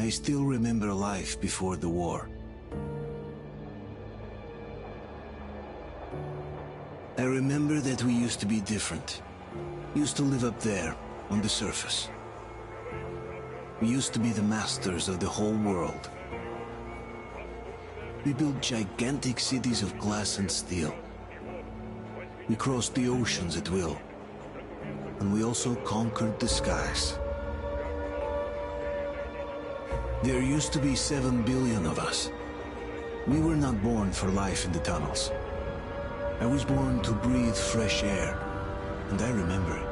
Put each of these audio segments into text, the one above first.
I still remember life before the war. I remember that we used to be different. Used to live up there, on the surface. We used to be the masters of the whole world. We built gigantic cities of glass and steel. We crossed the oceans at will. And we also conquered the skies. There used to be 7 billion of us. We were not born for life in the tunnels. I was born to breathe fresh air, and I remember it.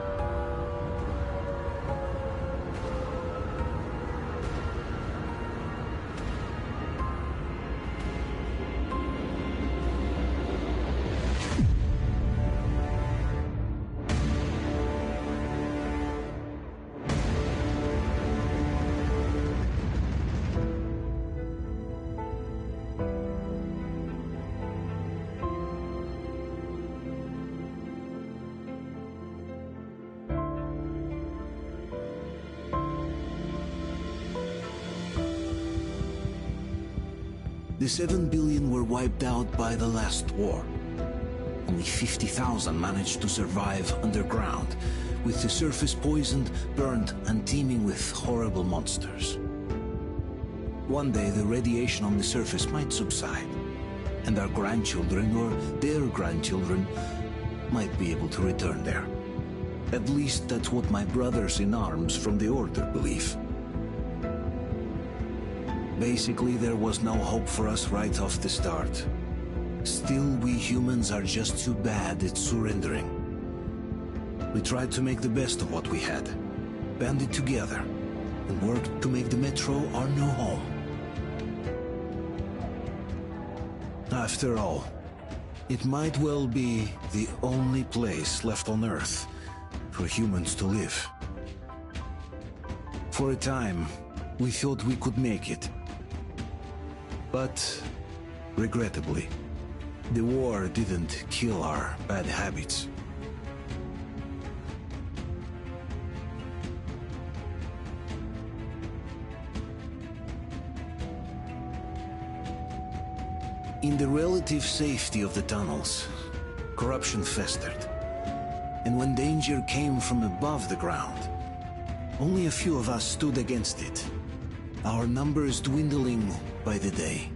The 7 billion were wiped out by the last war. Only 50,000 managed to survive underground, with the surface poisoned, burned, and teeming with horrible monsters. One day the radiation on the surface might subside, and our grandchildren or their grandchildren might be able to return there. At least that's what my brothers in arms from the Order believe. Basically, there was no hope for us right off the start. Still, we humans are just too bad at surrendering. We tried to make the best of what we had, banded together, and worked to make the Metro our new home. After all, it might well be the only place left on Earth for humans to live. For a time, we thought we could make it. But, regrettably, the war didn't kill our bad habits. In the relative safety of the tunnels, corruption festered. And when danger came from above the ground, only a few of us stood against it, our numbers dwindling by the day.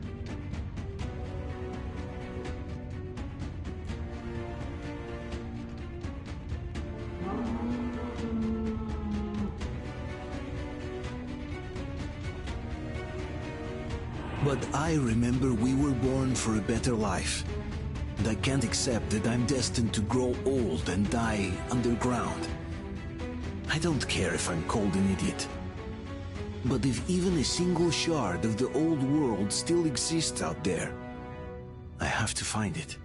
But I remember we were born for a better life, and I can't accept that I'm destined to grow old and die underground. I don't care if I'm called an idiot. But if even a single shard of the old world still exists out there, I have to find it.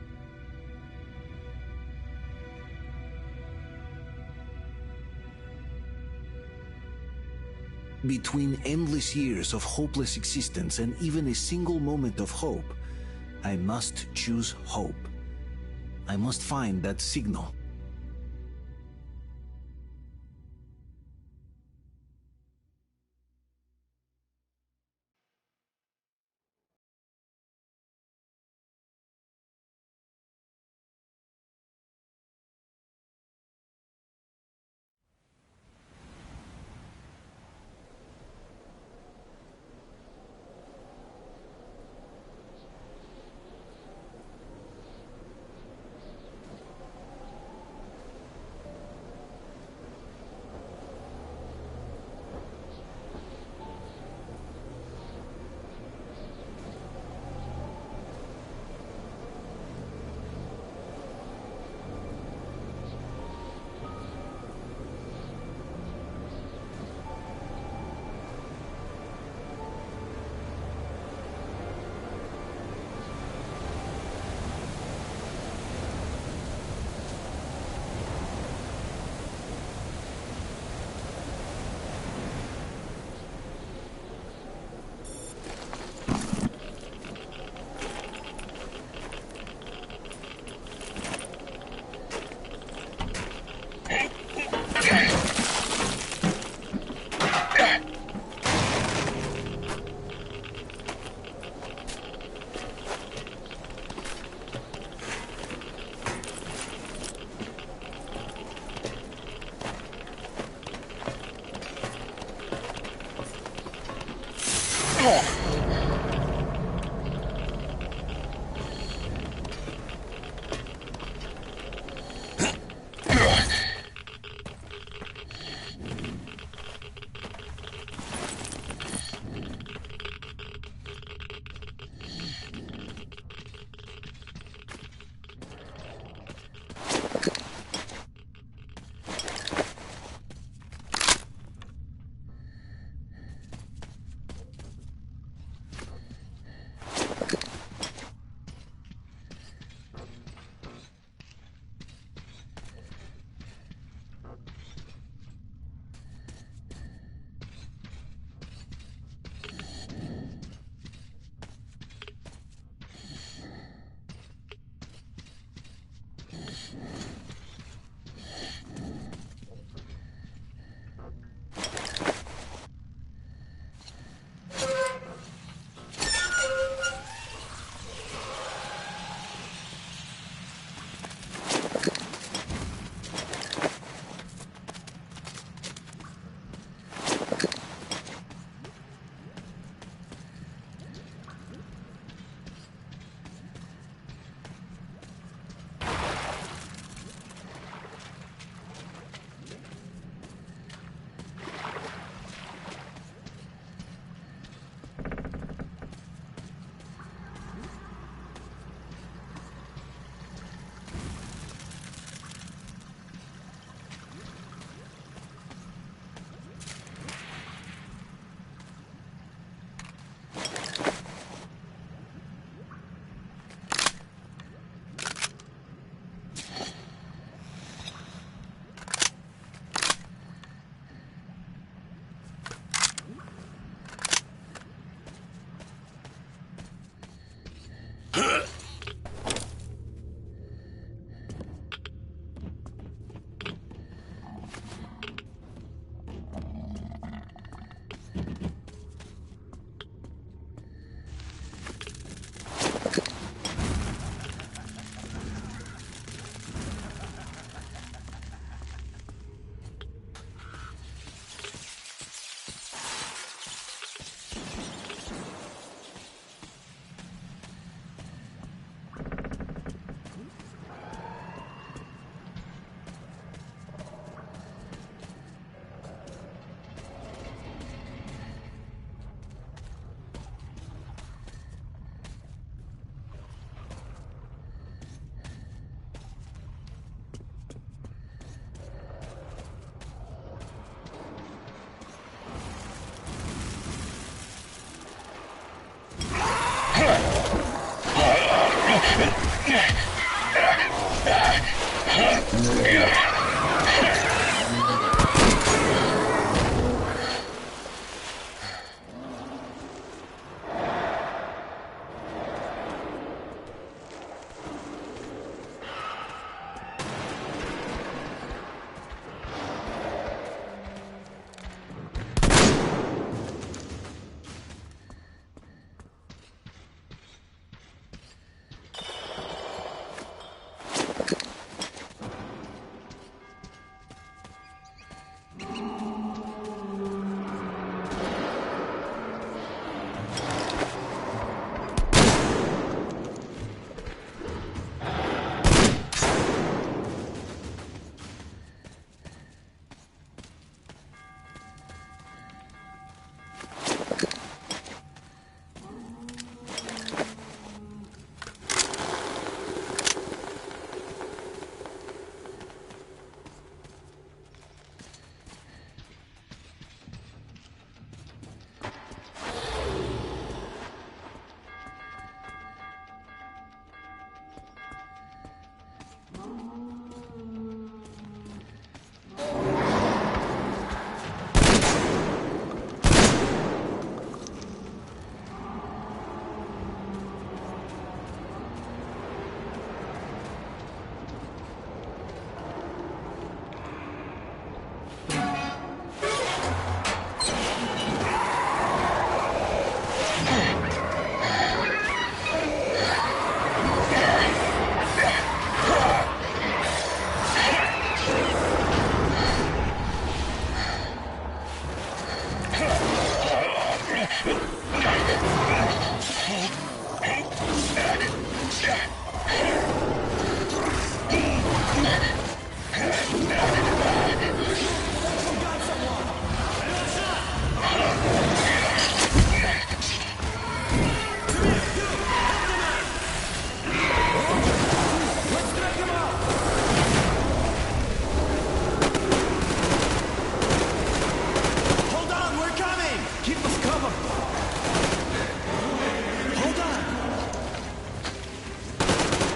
Between endless years of hopeless existence and even a single moment of hope, I must choose hope. I must find that signal.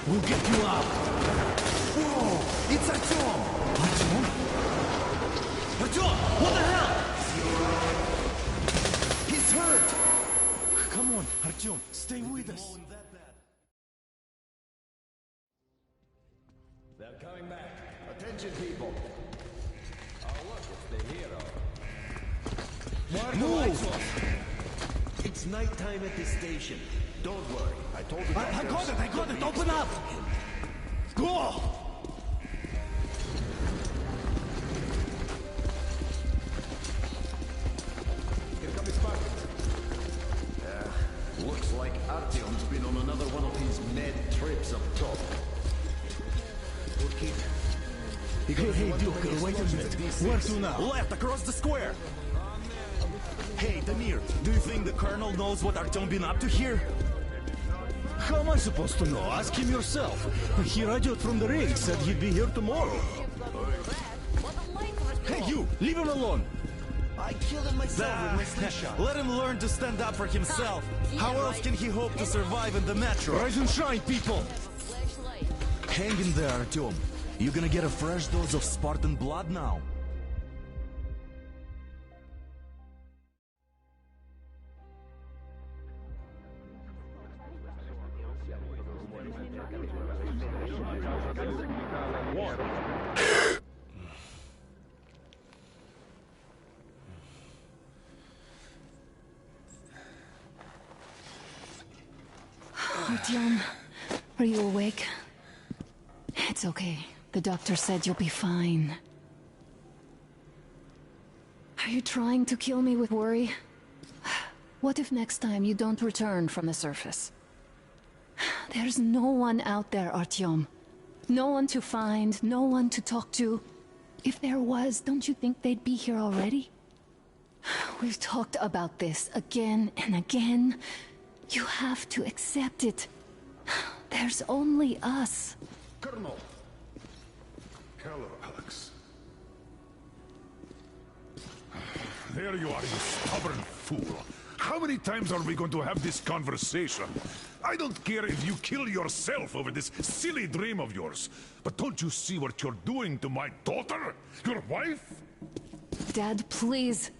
We'll get you out. Whoa! It's Artyom! Artyom? Artyom! What the hell? He's hurt! Come on, Artyom, stay with us. They're coming back. Attention, people. Oh, look, it's the hero. Why are the lights off? It's nighttime at this station. Don't worry. I told the I got it, open up! Go! Here come his pockets. Looks like Artyom's been on another one of his mad trips up top. Okay. Hey, Duke, wait a minute. Where to now? Left, across the square! Hey, Damir, do you think the Colonel knows what Artyom been up to here? How am I supposed to know? Ask him yourself. He radioed from the ring, said he'd be here tomorrow. Hey, you! Leave him alone! I killed him myself with my slingshot. Let him learn to stand up for himself. How else can he hope to survive in the metro? Rise and shine, people! Hang in there, Artyom. You're gonna get a fresh dose of Spartan blood now. Artyom, are you awake? It's okay. The doctor said you'll be fine. Are you trying to kill me with worry? What if next time you don't return from the surface? There's no one out there, Artyom. No one to find, no one to talk to. If there was, don't you think they'd be here already? We've talked about this again and again. You have to accept it. There's only us. Colonel! Hello, Alex. There you are, you stubborn fool. How many times are we going to have this conversation? I don't care if you kill yourself over this silly dream of yours. But don't you see what you're doing to my daughter? Your wife? Dad, please.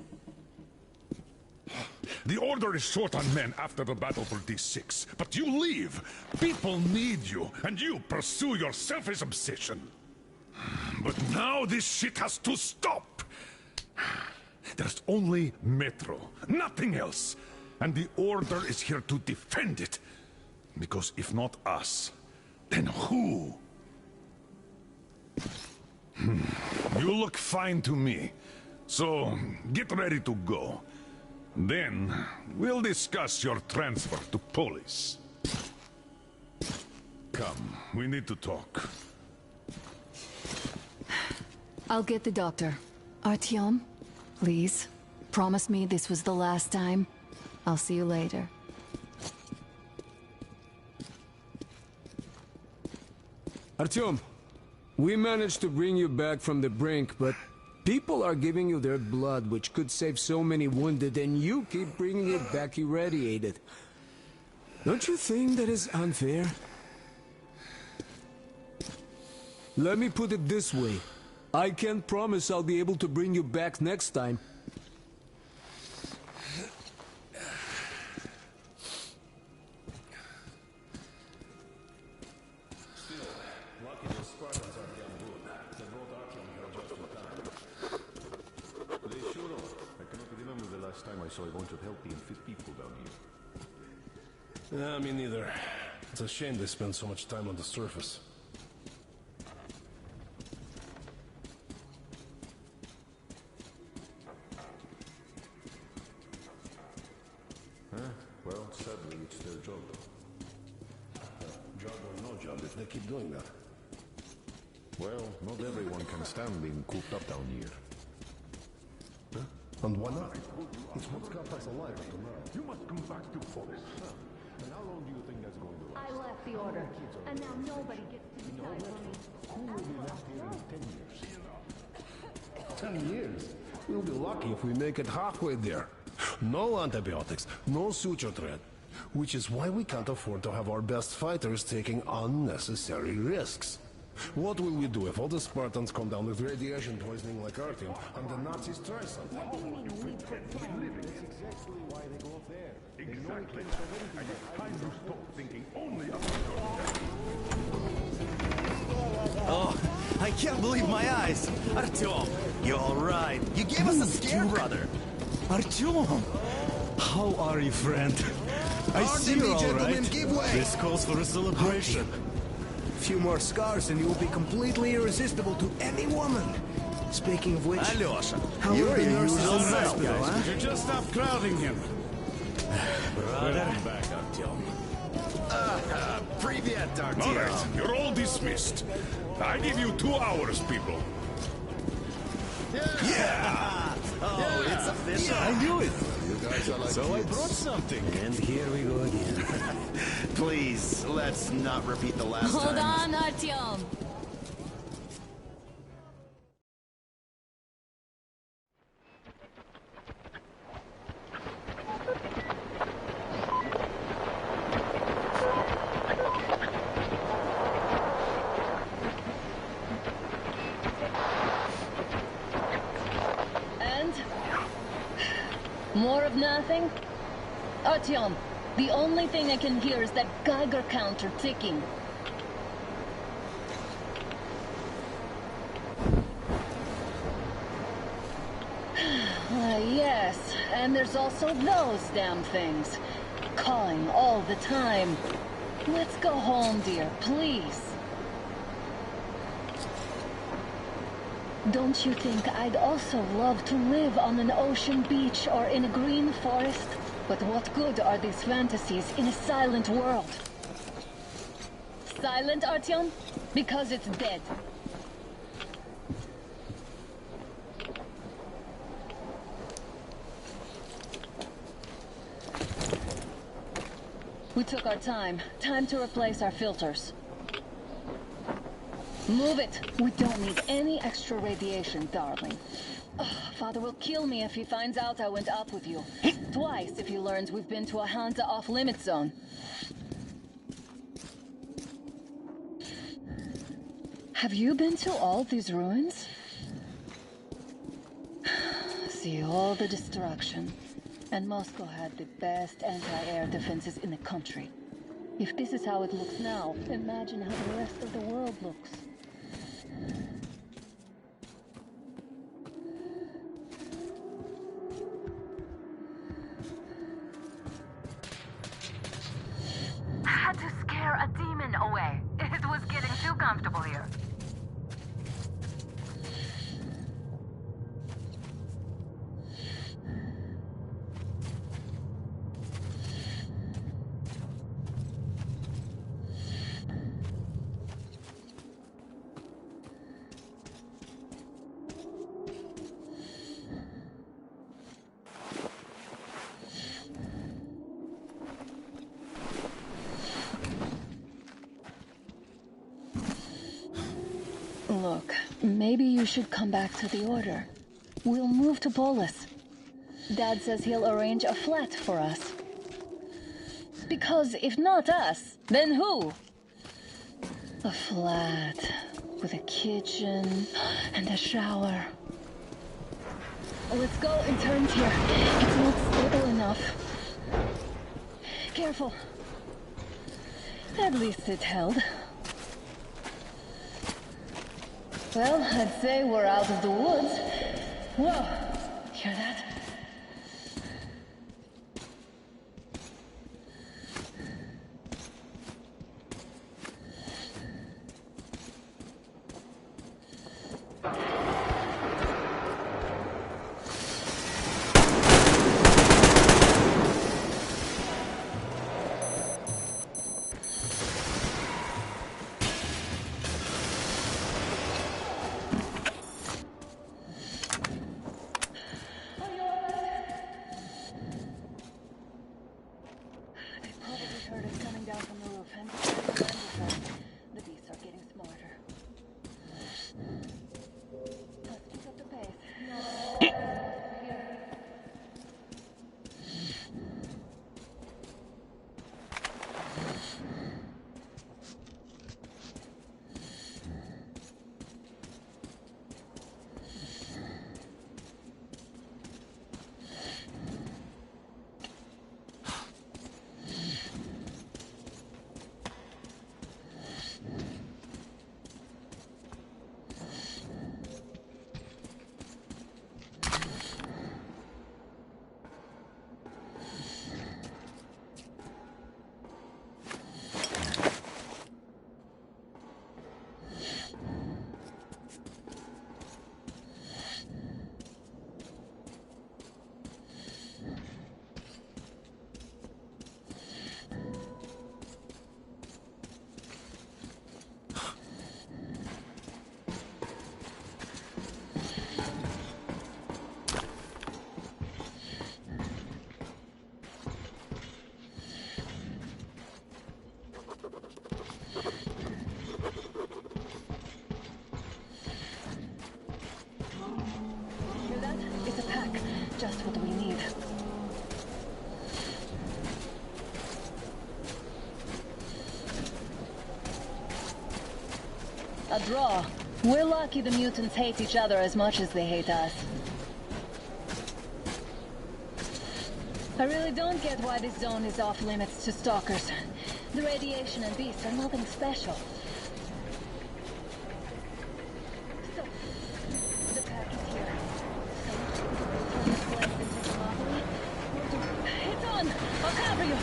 The Order is short on men after the battle for D6, but you leave. People need you, and you pursue your selfish obsession. But now this shit has to stop. There's only Metro, nothing else. And the Order is here to defend it. Because if not us, then who? You look fine to me. So, get ready to go. Then, we'll discuss your transfer to Polis. Come, we need to talk. I'll get the doctor. Artyom, please. Promise me this was the last time. I'll see you later. Artyom, we managed to bring you back from the brink, but people are giving you their blood, which could save so many wounded, and you keep bringing it back irradiated. Don't you think that is unfair? Let me put it this way. I can't promise I'll be able to bring you back next time. I saw a bunch of healthy and fit people down here. Yeah, me neither. It's a shame they spend so much time on the surface. Well, sadly, it's their job. Job or no job, if they keep doing that. Well, not everyone can stand being cooped up down here. And why not? It's what's got us alive tomorrow. You must come back to Polis. And how long do you think that's going to last? I left the order, and now nobody gets to decide for me. Who will be left here in 10 years? 10 years? We'll be lucky if we make it halfway there. No antibiotics, no suture thread. Which is why we can't afford to have our best fighters taking unnecessary risks. What will we do if all the Spartans come down with radiation poisoning like Artyom, and the Nazis try something? Exactly. And it's time to stop thinking only about Oh, I can't believe my eyes. Artyom, you're all right. You gave us a scare, brother. Artyom, how are you, friend? I see you're all right. Give way. This calls for a celebration. Few more scars and you will be completely irresistible to any woman. Speaking of which, Alyosha, how you're are the a nurses usual in the suspect, hospital, huh? huh? You just stop crowding him. Brother. back, Artyom. Привет, All Artyom. right, you're all dismissed. I give you 2 hours, people. Yeah! Oh, it's official. I knew it. You guys are like So I kids. brought something. And here we go again. Please, let's not repeat the last Hold time. on, Artyom. And? More of nothing? Artyom, the only thing I can hear is that Geiger counter ticking. Yes, and there's also those damn things. Calling all the time. Let's go home, dear, please. Don't you think I'd also love to live on an ocean beach or in a green forest? But what good are these fantasies in a silent world? Silent, Artyom? Because it's dead. We took our time. Time to replace our filters. Move it! We don't need any extra radiation, darling. Ugh, Father will kill me if he finds out I went up with you. Twice if he learns we've been to a Hansa off-limit zone. Have you been to all these ruins? See all the destruction. And Moscow had the best anti-air defenses in the country. If this is how it looks now, imagine how the rest of the world looks. I had to scare a demon away. It was getting too comfortable here. Look, maybe you should come back to the Order. We'll move to Polis. Dad says he'll arrange a flat for us. Because if not us, then who? A flat with a kitchen and a shower. Let's go in turns here. It's not stable enough. Careful. At least it held. Well, I'd say we're out of the woods. Whoa! Hear that? A draw. We're lucky the mutants hate each other as much as they hate us. I really don't get why this zone is off limits to stalkers. The radiation and beasts are nothing special. So, the pack is here. So, turn this place into a monopoly. It's on! I'll cover you!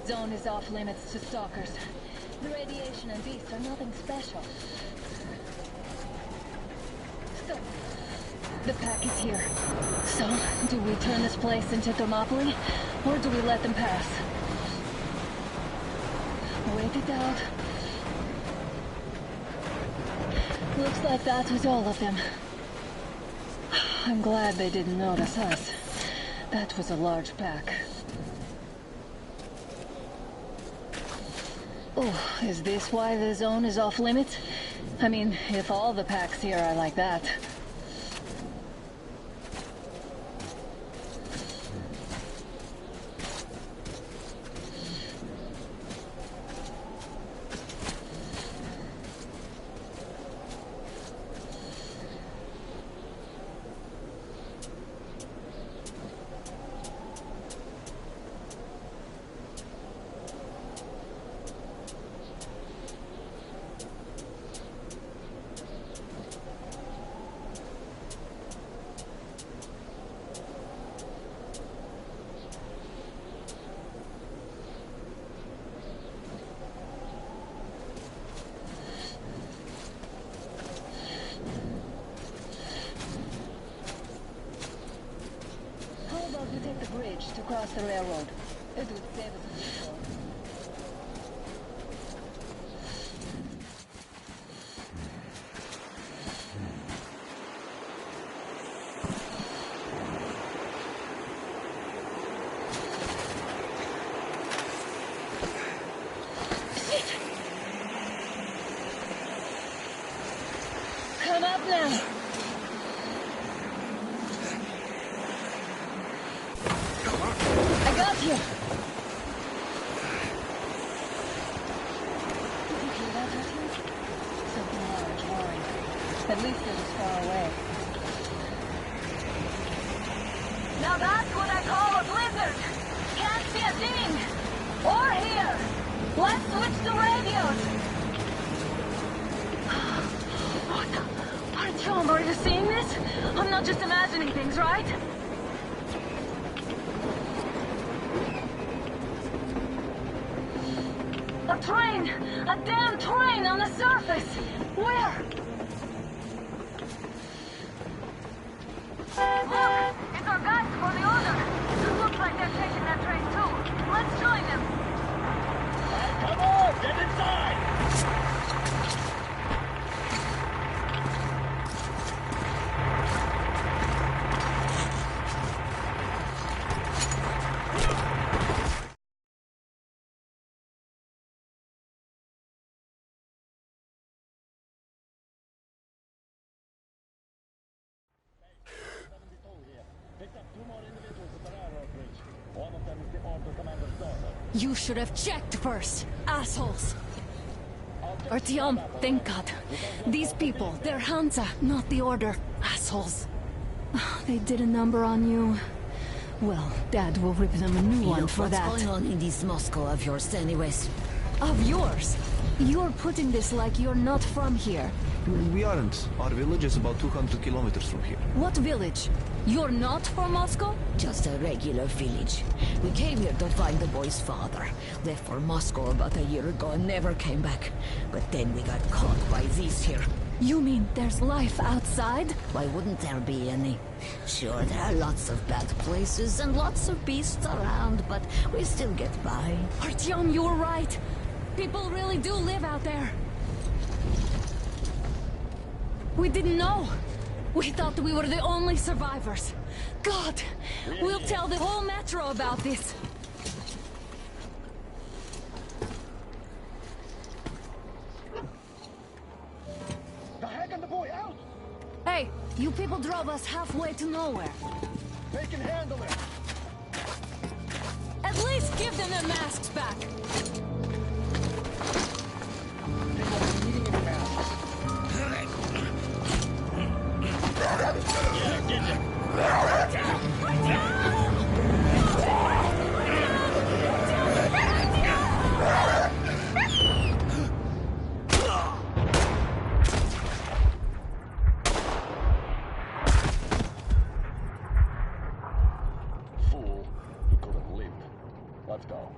Zone is off limits to stalkers. The radiation and beasts are nothing special. So, the pack is here. So, do we turn this place into Thermopylae, or do we let them pass? Wait it out. Looks like that was all of them. I'm glad they didn't notice us. That was a large pack. Oh, is this why the zone is off limits? I mean, if all the packs here are like that. We take the bridge to cross the railroad. It would save us a detour. Come up now. You. Did you hear that, Artyom? Something large roaring. At least it was far away. Now that's what I call a blizzard! Can't see a thing! Or hear! Let's switch to radios! What? Artyom, are you seeing this? I'm not just imagining things, right? A train! A damn train on the surface! Where? Look! It's our guys for the order! Looks like they're taking that train too. Let's join them! Come on! Get inside! You should have checked first, assholes! Artyom, thank God. These people, they're Hansa, not the Order. Assholes. They did a number on you. Well, Dad will rip them a new one for that. What's going on in this Moscow of yours anyways? Of yours? You're putting this like you're not from here. We aren't. Our village is about 200 kilometers from here. What village? You're not from Moscow? Just a regular village. We came here to find the boy's father. Left for Moscow about a year ago and never came back. But then we got caught by these here. You mean there's life outside? Why wouldn't there be any? Sure, there are lots of bad places and lots of beasts around, but we still get by. Artyom, you were right. People really do live out there. We didn't know. We thought we were the only survivors. God, we'll tell the whole metro about this. The Hag and the boy out! Hey, you people drove us halfway to nowhere. They can handle it! At least give them their masks back. Fool, you could have lived. Let's go.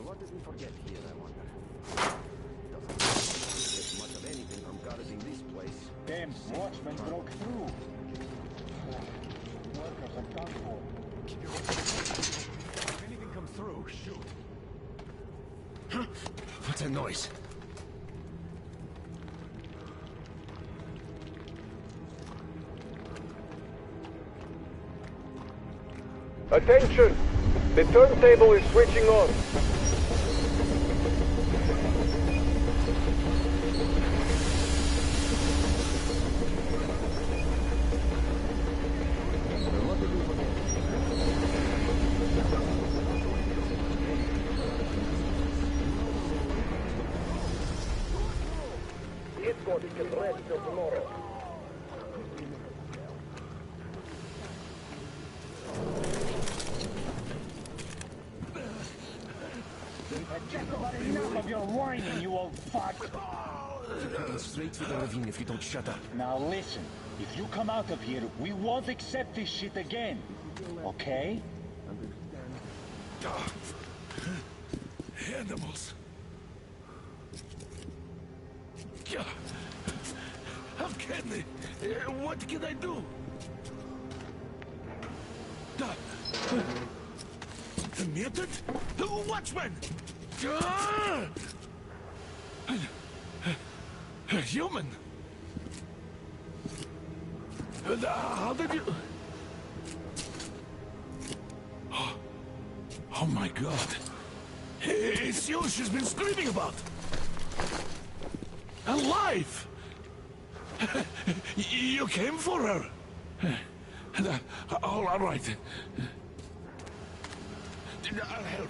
What did we forget here, I wonder? Doesn't get much of anything from guarding this place. Damn watchman broke through. Workers are done for. If anything comes through, shoot. What's that noise? Attention! The turntable is switching on. It's going to get ready till tomorrow. whining, you old fuck! You're heading straight to the ravine if you don't shut up. Now listen, if you come out of here, we won't accept this shit again. Okay? Animals. How can they? What can I do? The mutant? Watchman! A human? How did you... Oh my God. It's you she's been screaming about. Alive! You came for her. All right. I'll help.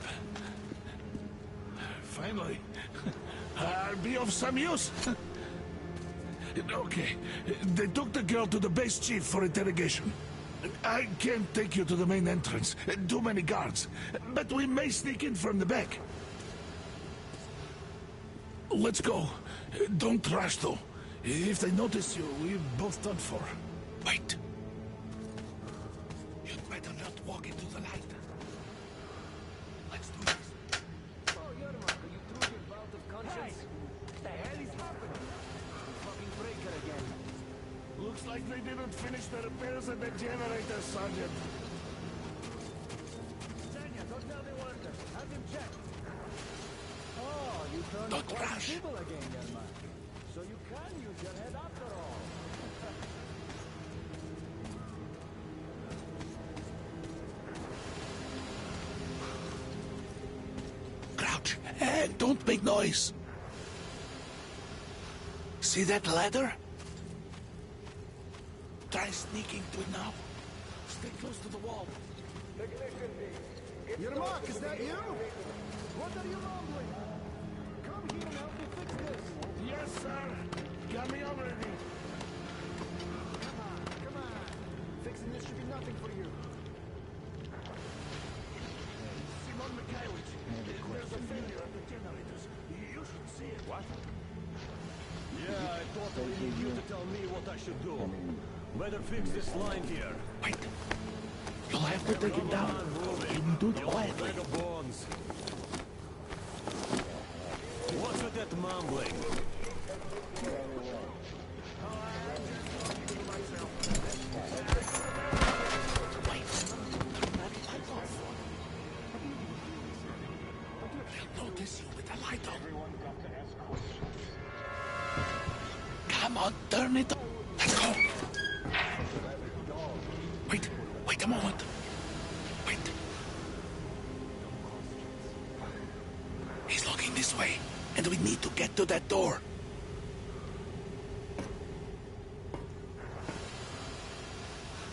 Finally. I'll be of some use. Okay. They took the girl to the base chief for interrogation. I can't take you to the main entrance. Too many guards. But we may sneak in from the back. Let's go. Don't rush, though. If they notice you, we're both done for. Wait. You'd better not walk into the light. Let's do this. Oh, Yermak, are you through your bout of conscience? What the hell is happening? You fucking breaker again. Looks like they didn't finish the repairs at the generator, Sergeant. Senya, don't tell me wonder. Have him checked. Oh, you turned quite civil again, Yermak. So you can use your head after all. Crouch and don't make noise. See that ladder? Try sneaking to it now. Stay close to the wall. Yermak, is that you? What are you mumbling? Come here and help me fix this. Yes, sir. Got me already. Come on. Fixing this should be nothing for you. Simon Mikhailовich, there's a failure at the generators. You should see it. What? Yeah, I totally need you to tell me what I should do. Better fix this line here. Wait. You'll have to take it down. And do it quietly. Bag of bones. What's with that mumbling? They'll notice you with the light on. Come on, turn it on. Let's go. Wait a moment. Wait. He's looking this way, and we need to get to that door.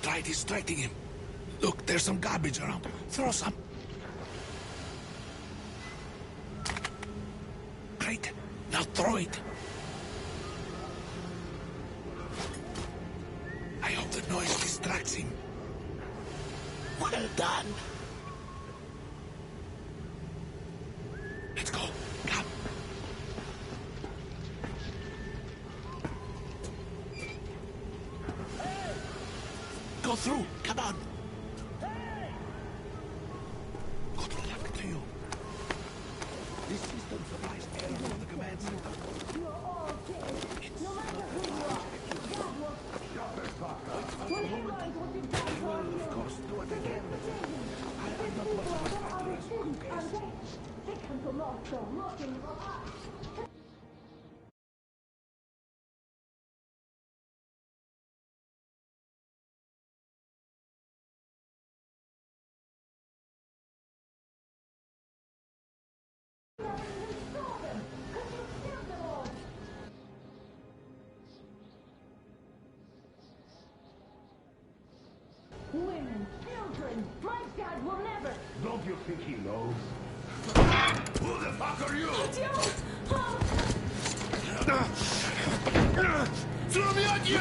Try distracting him. Look, there's some garbage around. Throw some. Great. Now throw it. I hope the noise distracts him. Well done. Let's go. Come. Go through. Come on. Good luck to you. This system supplies air from the command center. You're all dead. No matter who you are. God will... When he learns what you've done for him, Of course, do it again. I'm not much of a fighter as Cook is. Take him to Moscow, looking for us. Women, children, my dad will never... Don't you think he knows? Who the fuck are you? Throw me at you! You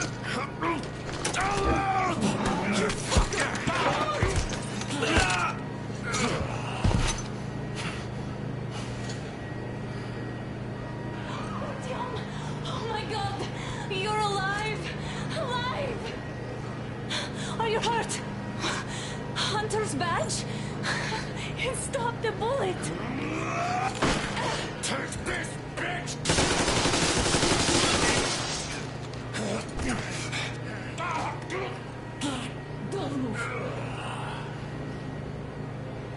fucker! You're hurt! Hunter's badge? It stopped the bullet! Take this, bitch! Don't move.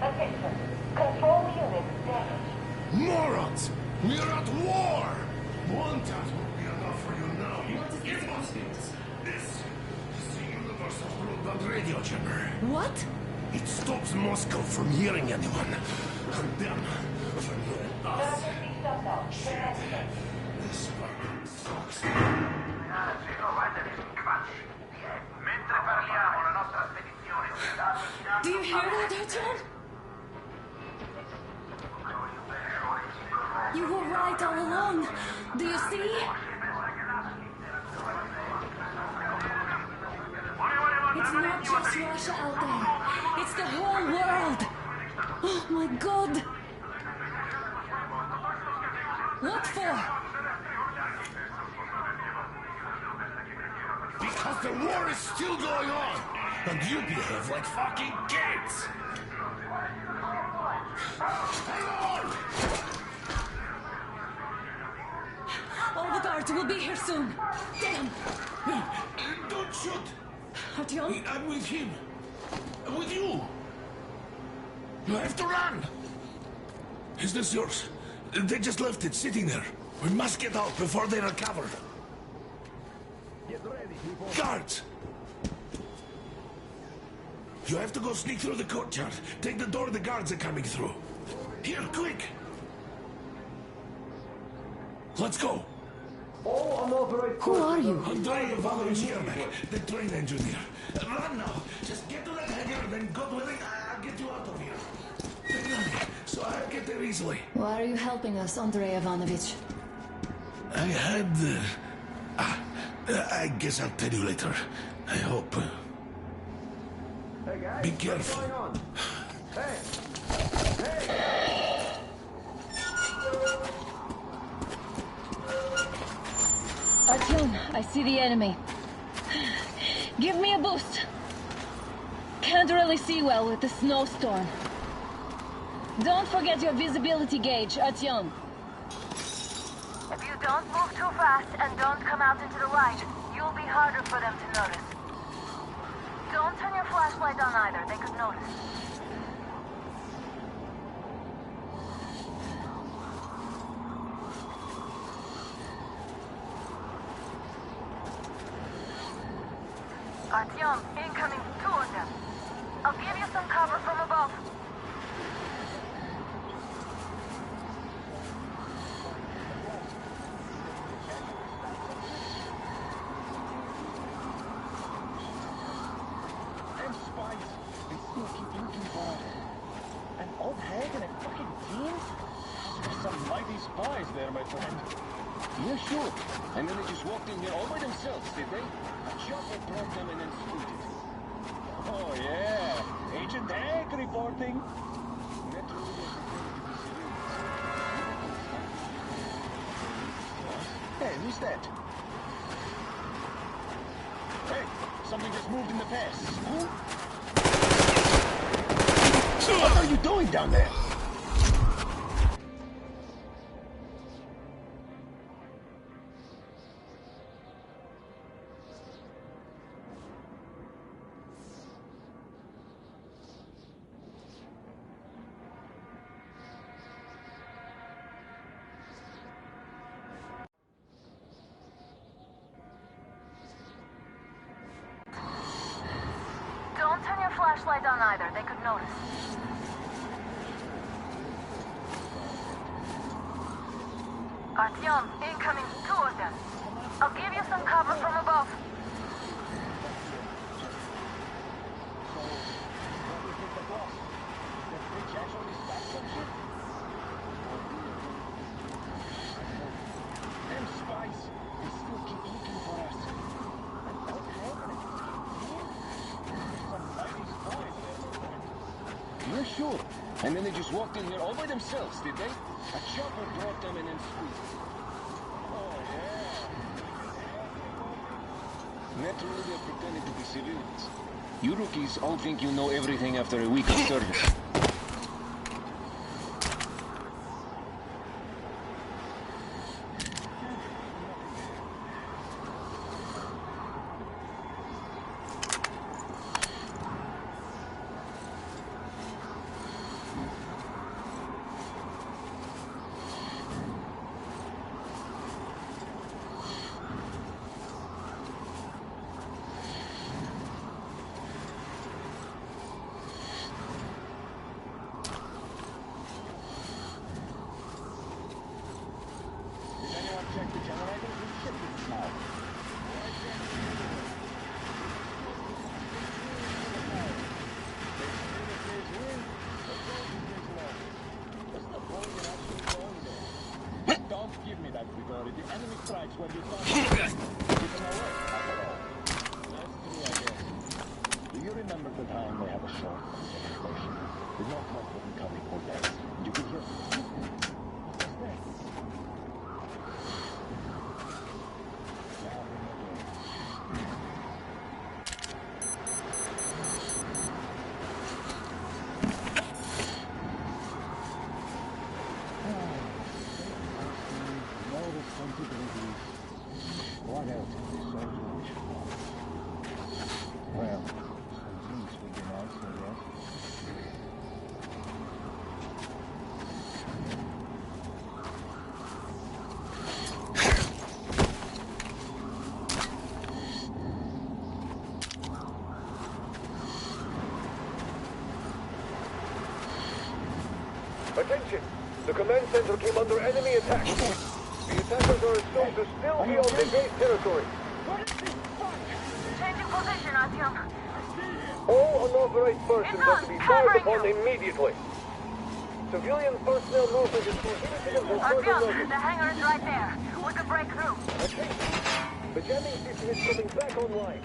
Attention. Control unit damaged. Morons! We're at war! One task will be enough for you now. Give us this is the universal broadband radio jammer. What? It stops Moscow from hearing anyone. And them from hearing us. Shit. This fucking sucks. Do you hear that, Artyom? You were right all along. Do you see? It's not just Russia out there. It's the whole world. Oh my God. What for? Because the war is still going on. And you behave like fucking kids. Hello! All the guards will be here soon. Damn. Don't shoot. Artyom? I'm with him. I'm with you. You have to run. Is this yours? They just left it sitting there. We must get out before they recover. Get ready, people. Guards! You have to go sneak through the courtyard. Take the door the guards are coming through. Here, quick! Let's go! All unauthorized... Who are you? Andrei Ivanovich Yermak, the train engineer. Run now! Just get to that hangar, then God willing, I'll get you out of here. Take money, so I'll get there easily. Why are you helping us, Andrei Ivanovich? I had... I guess I'll tell you later. I hope. Hey guys, Be careful. what's going on? Hey! Hey! Artyom, I see the enemy. Give me a boost. Can't really see well with the snowstorm. Don't forget your visibility gauge, Artyom. If you don't move too fast and don't come out into the light, you'll be harder for them to notice. Don't turn your flashlight on either, they could notice. Artyom, incoming, 2 of them. I'll give you some cover from above. Them spies, they still keep looking for us. An old hag and a fucking team? There's some mighty spies there, my friend. Yeah, sure. And then they just walked in here all by themselves, did they? A chopper brought them and then scooted. Oh, yeah. Agent Hag reporting. Hey, who's that? Hey, something just moved in the pass. Huh? What are you doing down there? Don't turn your flashlight on either, they could notice. Artyom, incoming, 2 of them. I'll give you some cover from above. Them spies, they still keep looking for us. An old hag and a team? Some mighty spies there. Yeah, sure. And then they just walked in here all by themselves, did they? A chopper brought them and then squeezed. Oh, yeah. Naturally, they're pretending to be civilians. You rookies all think you know everything after a week of service. Don't give me that, Grigori. The enemy strikes when you don't give them away, after all. That's true, I guess. Do you remember the time they had a short demonstration? The Northwest wasn't coming for days. You could hear... What else is this soldier wish for? Well, some things would be nice, I guess. Attention! The command center came under enemy attack. The attackers are assumed to still be on the base territory. Changing position, Artyom. All unauthorized persons are to be fired upon immediately. Civilian personnel movement is prohibited until further Artyom, notice. the hangar is right there. We can break through. Attention! The jamming system is coming back online.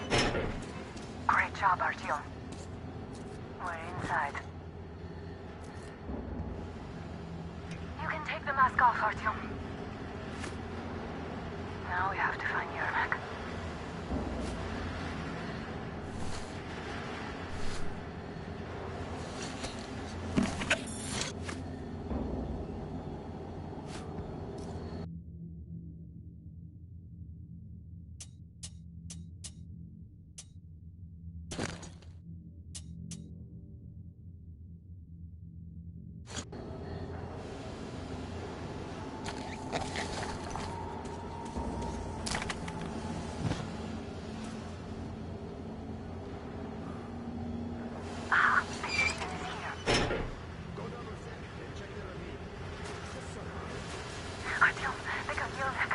Great job, Artyom. We're inside. You can take the mask off, Artyom. Now we have to find Yermak. Artyom, they got Yermak.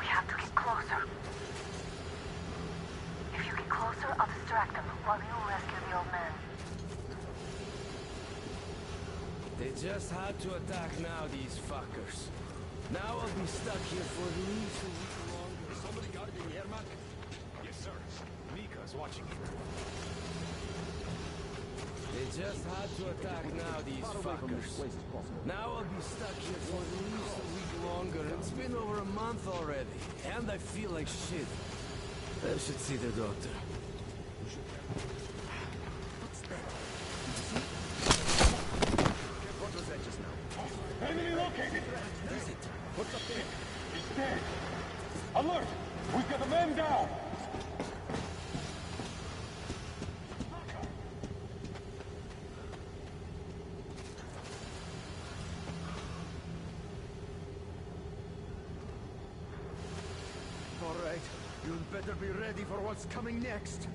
We have to get closer. If you get closer, I'll distract them while you rescue the old man. They just had to attack now, these fuckers. Now I'll be stuck here for at least a week longer. Is somebody guarding Yermak? Yes, sir. Mika's watching you. They just had to attack now, these fuckers. Now I'll be stuck here for at least a week longer. It's been over a month already, and I feel like shit. I should see the doctor. What was that just now? Enemy located! Is it? What's up there? He's dead! Alert! We've got a man down! All right, you'd better be ready for what's coming next.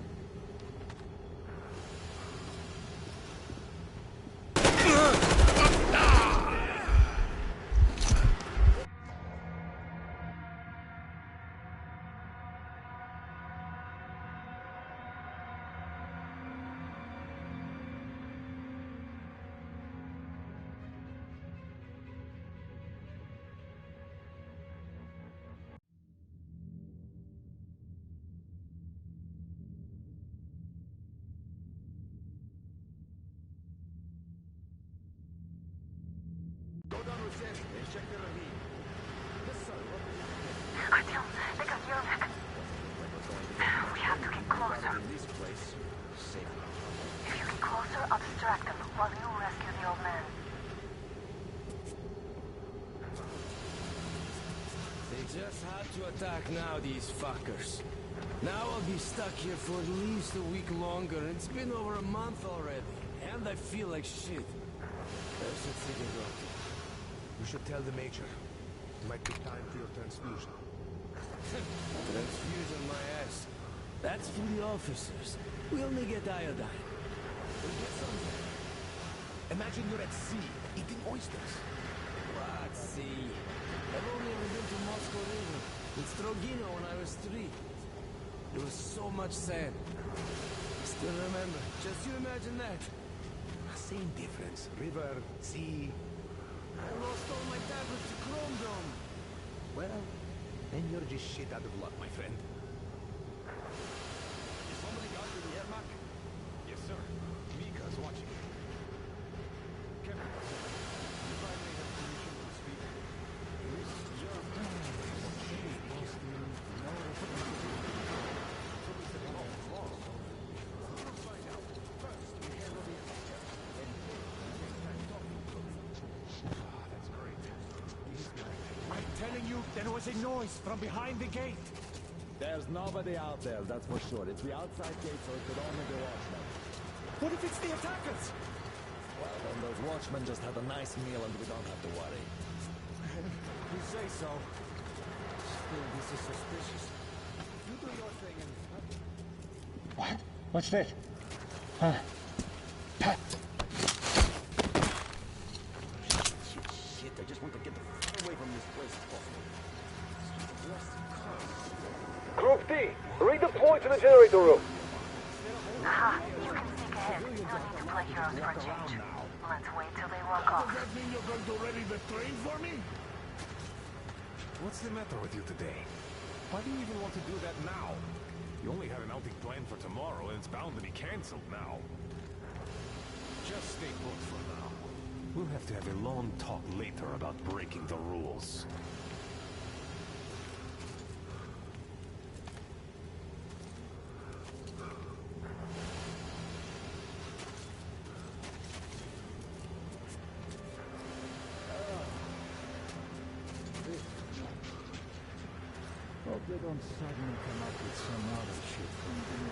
Check the ravine. Artyom, they got Yermak. We have to get closer. Just had to attack now, these fuckers. Now I'll be stuck here for at least a week longer. It's been over a month already, and I feel like shit. There's a ticket up. You should tell the Major. It might be time for your transfusion. Transfusion my ass. That's for the officers. We only get iodine. We'll get something. Imagine you're at sea, eating oysters. What sea? I've only ever been to Moscow River. In Strogino when I was 3. There was so much sand. I still remember. Just you imagine that. Same difference. River, sea. I lost all my tablets to Chrome Dome. Well, then you're just shit out of luck, my friend. Is somebody got you the Yermak? Yes, sir. Mika's watching. Kevin, you finally have permission to speak. This job. There was a noise from behind the gate. There's nobody out there, that's for sure. It's the outside gate, so it could only be watchmen. What if it's the attackers? Well, then those watchmen just had a nice meal and we don't have to worry. You say so. Still, this is suspicious. You do your thing and... What? What's that? Huh? Shit, I just want to get the f away from this place if possible. Group D, redeploy to the generator room. Aha, you can sneak ahead. No need to play heroes for a change. Let's wait till they walk off. Does that mean you're going to ready the train for me? What's the matter with you today? Why do you even want to do that now? You only had an outing planned for tomorrow, and it's bound to be cancelled now. Just stay put for now. We'll have to have a long talk later about breaking the rules. Hope they don't suddenly come up with some other shit from the...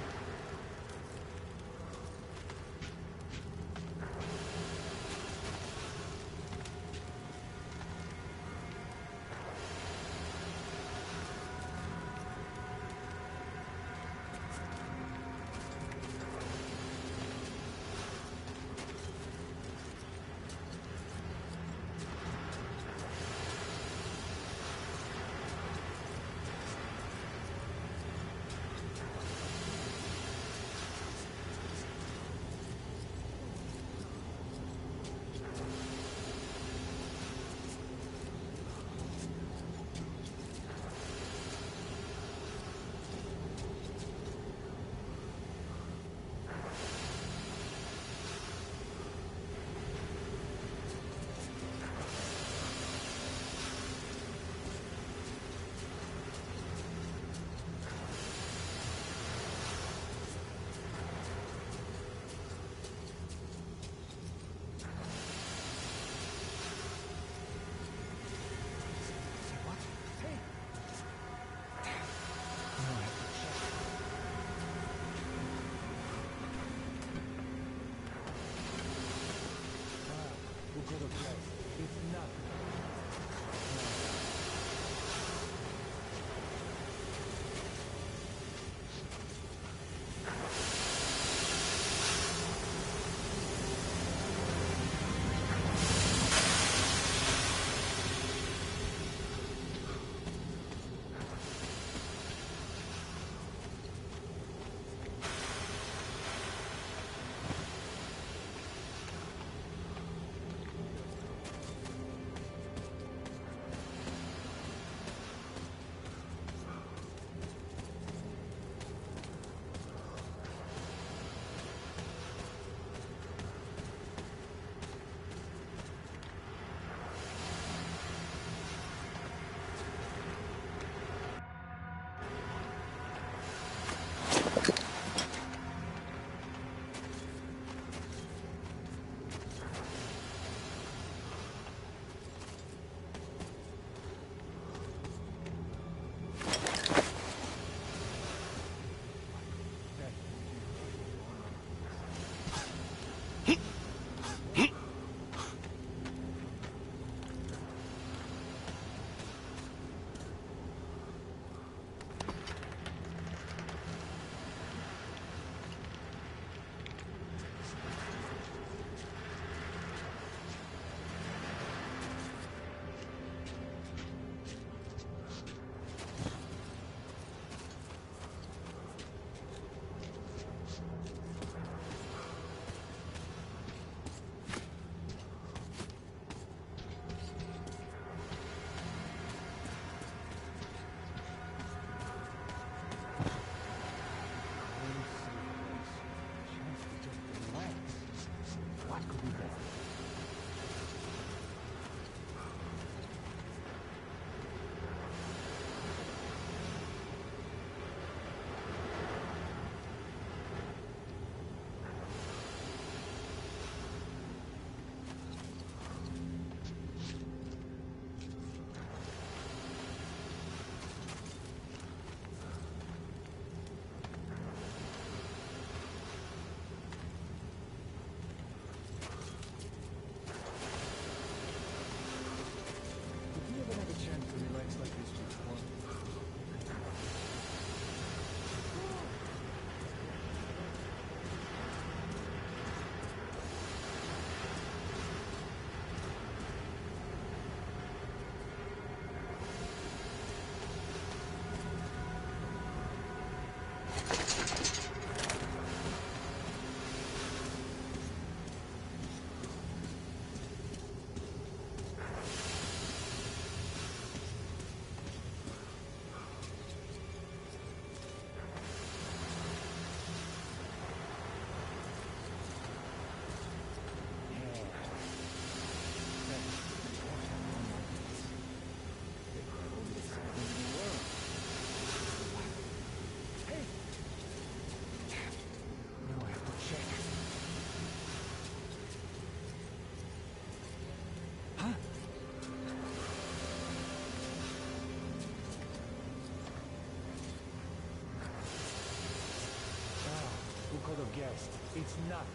guessed. It's nothing.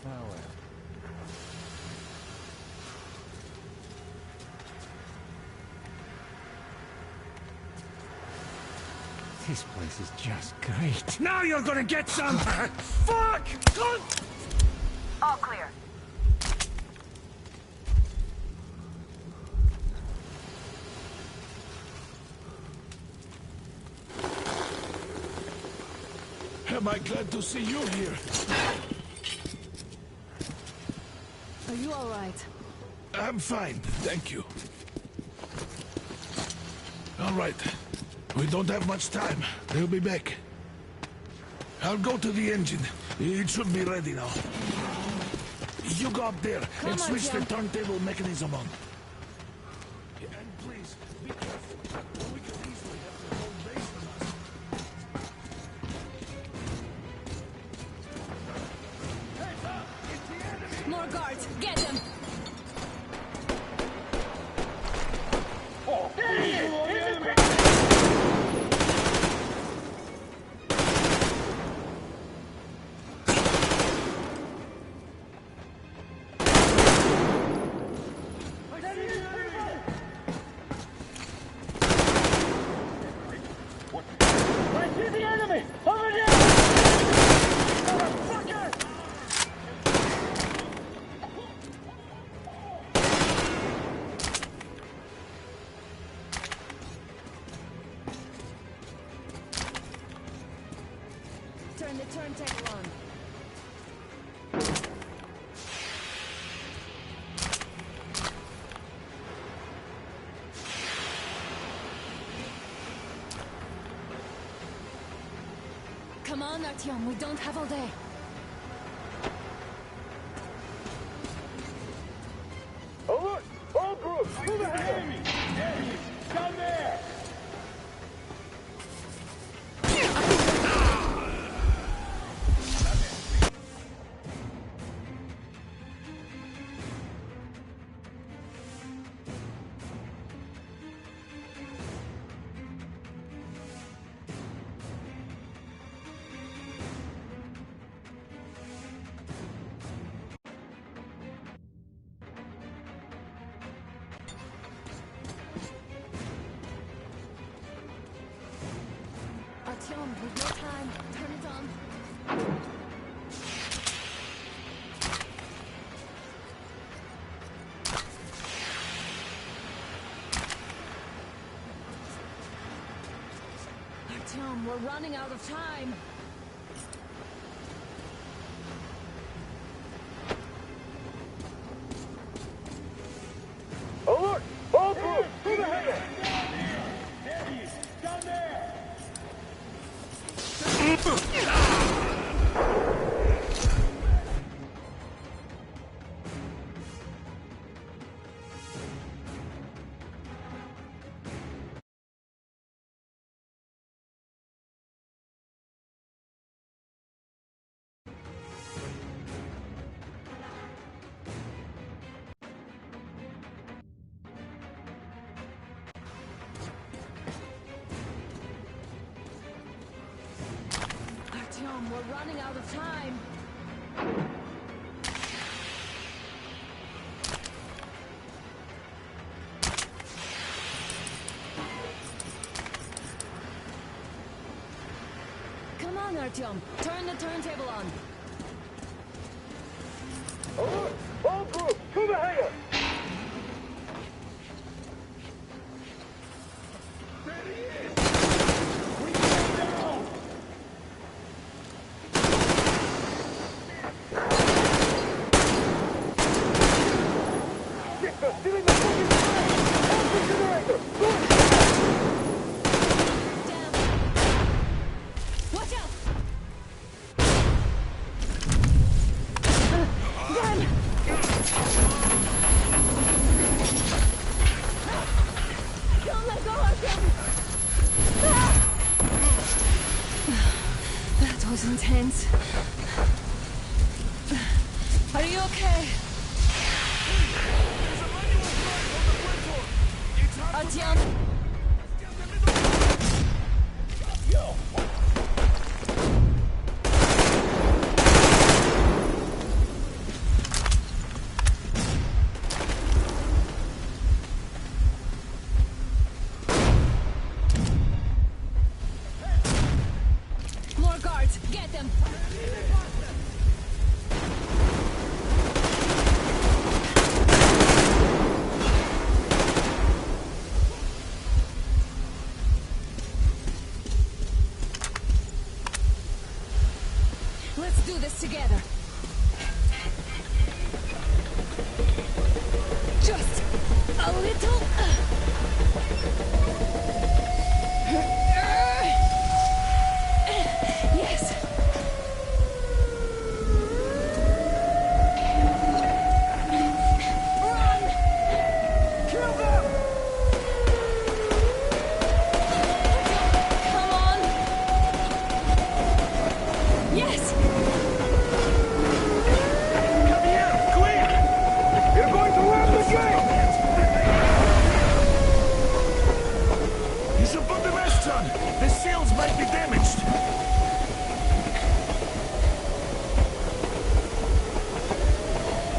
Oh well. This place is just great. Now you're gonna get some! Fuck! All clear. Am I glad to see you here? Are you all right? I'm fine, thank you. All right. We don't have much time. They'll be back. I'll go to the engine. It should be ready now. You go up there and switch the turntable mechanism on. And please, be careful. We could easily have the whole base on us. Hey, Bob! It's the enemy! More guards! Get them! Oh, there he is! Turn the turntable on. Come on, Artyom, we don't have all day. Alert! All groups, to the enemy! There he is! Down there! Artyom, we've no time. Turn it on. Artyom, we're running out of time. Alert! All groups, to the hangar! There he is! Down there! Artyom, we're running out of time. Come on, Artyom. Turn the turntable on. Alert! All groups, to the hangar! Still in the fucking fire! Open generator! Good! Watch out! Don't let go, Artyom! That was intense. Are you okay? Artyom! do this together. Just a little... Yes. Run! Kill them! Come on! Yes! Come here, quick! You're going to run the gate! You should put the rest on. The sails might be damaged.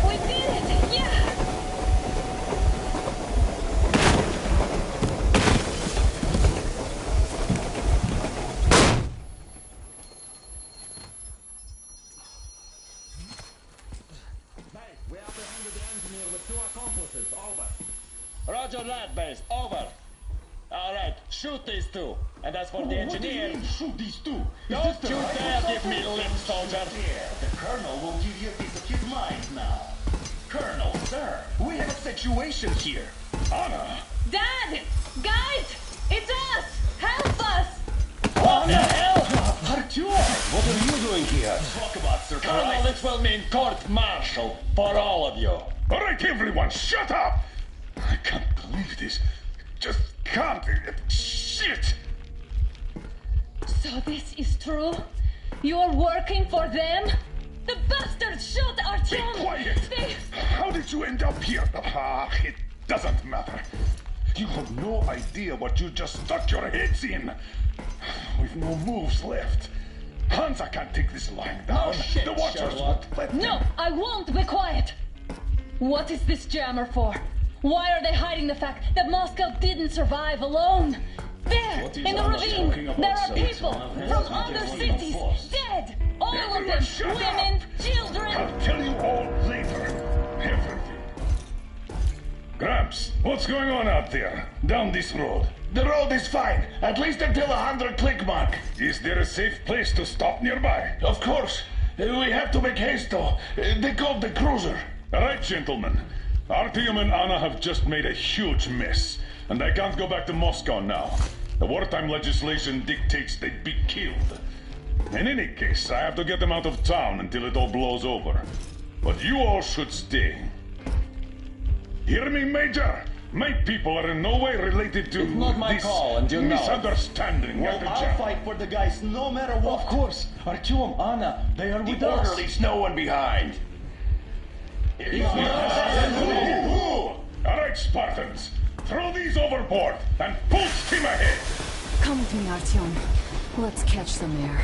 We did it! Yeah! We apprehended the engineer with 2 accomplices. Over. Roger that, base. Over. All right, shoot these 2. And as for the engineer... What do you mean, shoot these 2? Don't you dare give me lip, soldier! The Colonel will give you a piece of his mind now. Colonel, sir, we have a situation here. Anna! Dad! Guys! It's us! Help us! What the hell? Artyom! What are you doing here? Talk about surprise. Colonel, this will mean court-martial for all of you. All right, everyone, shut up! I can't believe this. Just can't. Shit! So this is true? You're working for them? The bastards shot Artyom! Be quiet! How did you end up here? Ah, it doesn't matter. You have no idea what you just stuck your heads in. We've no moves left. Hansa can't take this lying down. Oh, shit, the Watchers Sherlock. won't let No, them. I won't be quiet! What is this jammer for? Why are they hiding the fact that Moscow didn't survive alone? There, What is in the Anna ravine, talking about, there are sir? people It's from not other just cities, reinforced. dead! All of Everyone them, shut up! women, children! I'll tell you all later. Everything. Gramps, what's going on out there? Down this road? The road is fine, at least until 100 click mark. Is there a safe place to stop nearby? Of course. We have to make haste though. They called the cruiser. All right, gentlemen. Artyom and Anna have just made a huge mess, and I can't go back to Moscow now. The wartime legislation dictates they'd be killed. In any case, I have to get them out of town until it all blows over. But you all should stay. Hear me, Major? My people are in no way related to It's not my this call, and you know it. misunderstanding. Well, Mr. I'll Jack. fight for the guys no matter what. Of course. Artyom, Anna, they are with The us. orderlies, no one behind. All right, Spartans. Throw these overboard and full steam ahead. Come with me, Artyom. Let's catch some air.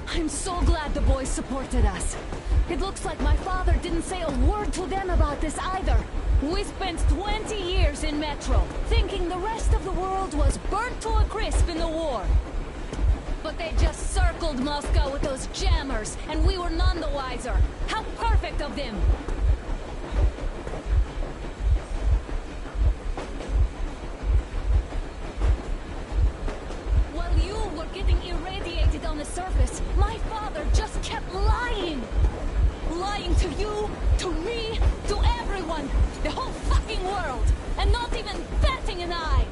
I'm so glad the boys supported us. It looks like my father didn't say a word to them about this either. We spent 20 years in Metro, thinking the rest of the world was burnt to a crisp in the war. But they just circled Moscow with those jammers, and we were none the wiser. How perfect of them! While you were getting irradiated on the surface, my father just kept lying! Lying to you, to me, to everyone! The whole fucking world! And not even batting an eye!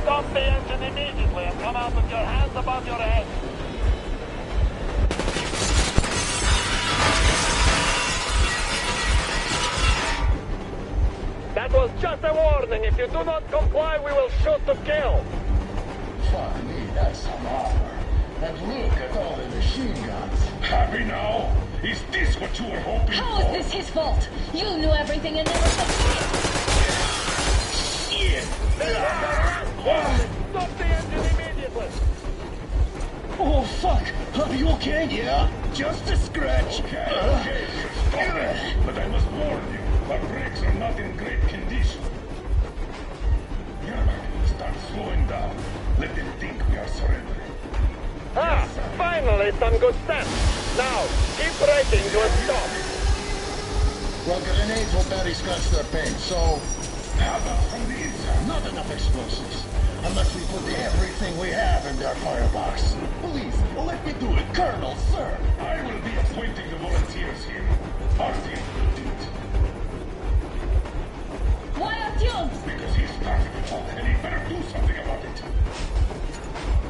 Stop the engine immediately and come out with your hands above your head. That was just a warning. If you do not comply, we will shoot to kill. Fuck me, that's some armor. And look at all the machine guns. Happy now? Is this what you were hoping How is for? this his fault? You knew everything and never said Shit! Stop the engine immediately. Oh, fuck! Are you okay? Yeah, just a scratch. Okay, stop it. But I must warn you, our brakes are not in great condition. Yermak, start slowing down. Let them think we are surrendering. finally some good sense. Now, keep braking to a stop. Well, grenades will barely scratch their paint, so... How about from the inside? Not enough explosives. Unless we put everything we have in their firebox. Please, let me do it, Colonel, sir. I will be appointing the volunteers here. Artyom will do it. Why Artyom? Because he started it all, and he better do something about it.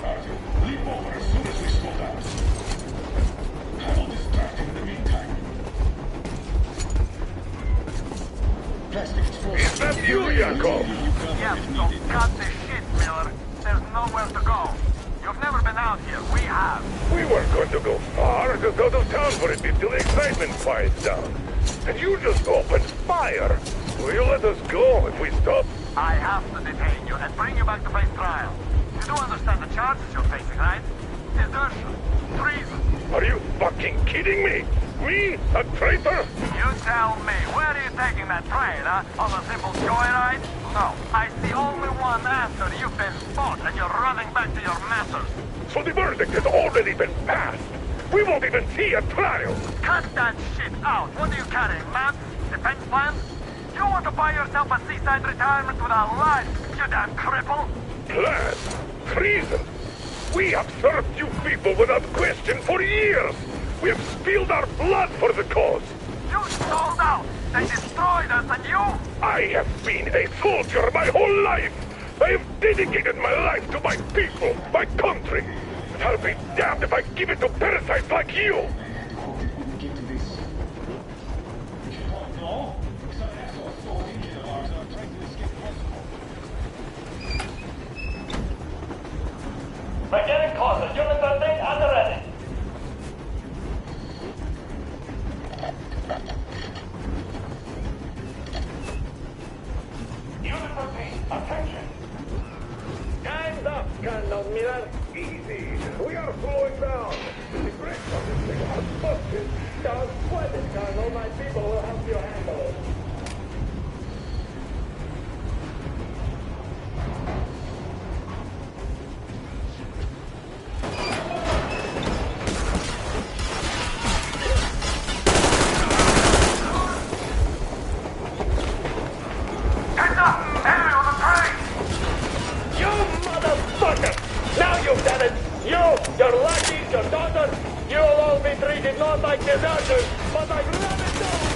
Artyom, leap over as soon as we slow down. I will distract him in the meantime. Plastic explosives. Is that you, Yakov? Yes, so cut the shit, Miller. There's nowhere to go. You've never been out here. We have. We weren't going to go far, just out of town for a bit till the excitement quiets down. And you just opened fire. Will you let us go if we stop? I have to detain you and bring you back to face trial. You do understand the charges you're facing, right? Desertion, treason. Are you fucking kidding me? Me? A traitor? You tell me, where are you taking that train, huh? On a simple joyride? No, I see only one answer. You've been spot and you're running back to your masters. So the verdict has already been passed. We won't even see a trial. Cut that shit out. What are you carrying, maps? Defense plans? You want to buy yourself a seaside retirement without life, you damn cripple? Plan? Treason? We have served you people without question for years. We have spilled our blood for the cause. You sold out. They destroyed us and you? I have been a soldier my whole life. I have dedicated my life to my people, my country. And I'll be damned if I give it to parasites like you. We're getting closer. Unit 13 and ready. Unit 13, attention. Time's up, Colonel Miller. Easy. We are slowing down. The brakes on this thing are busted. Don't sweat it, Colonel. My people will help you handle it. Your lackeys, your daughters, you will all be treated not like deserters, but like rabid dogs!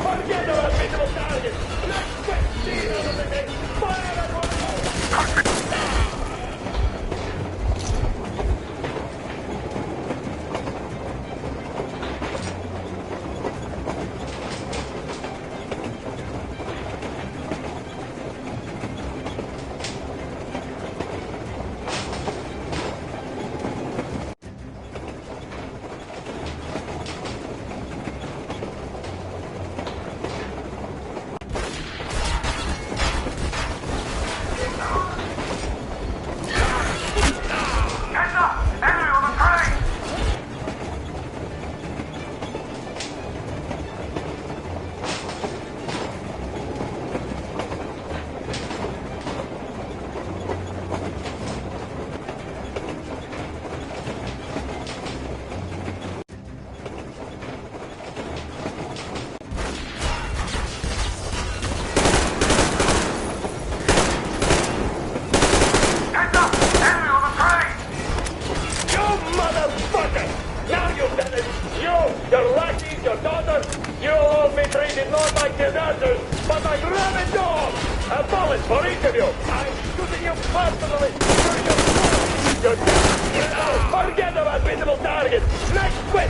Forget about visible targets! Let's get seen out of the thing! Fire at one! Forget about visible targets! Next quit!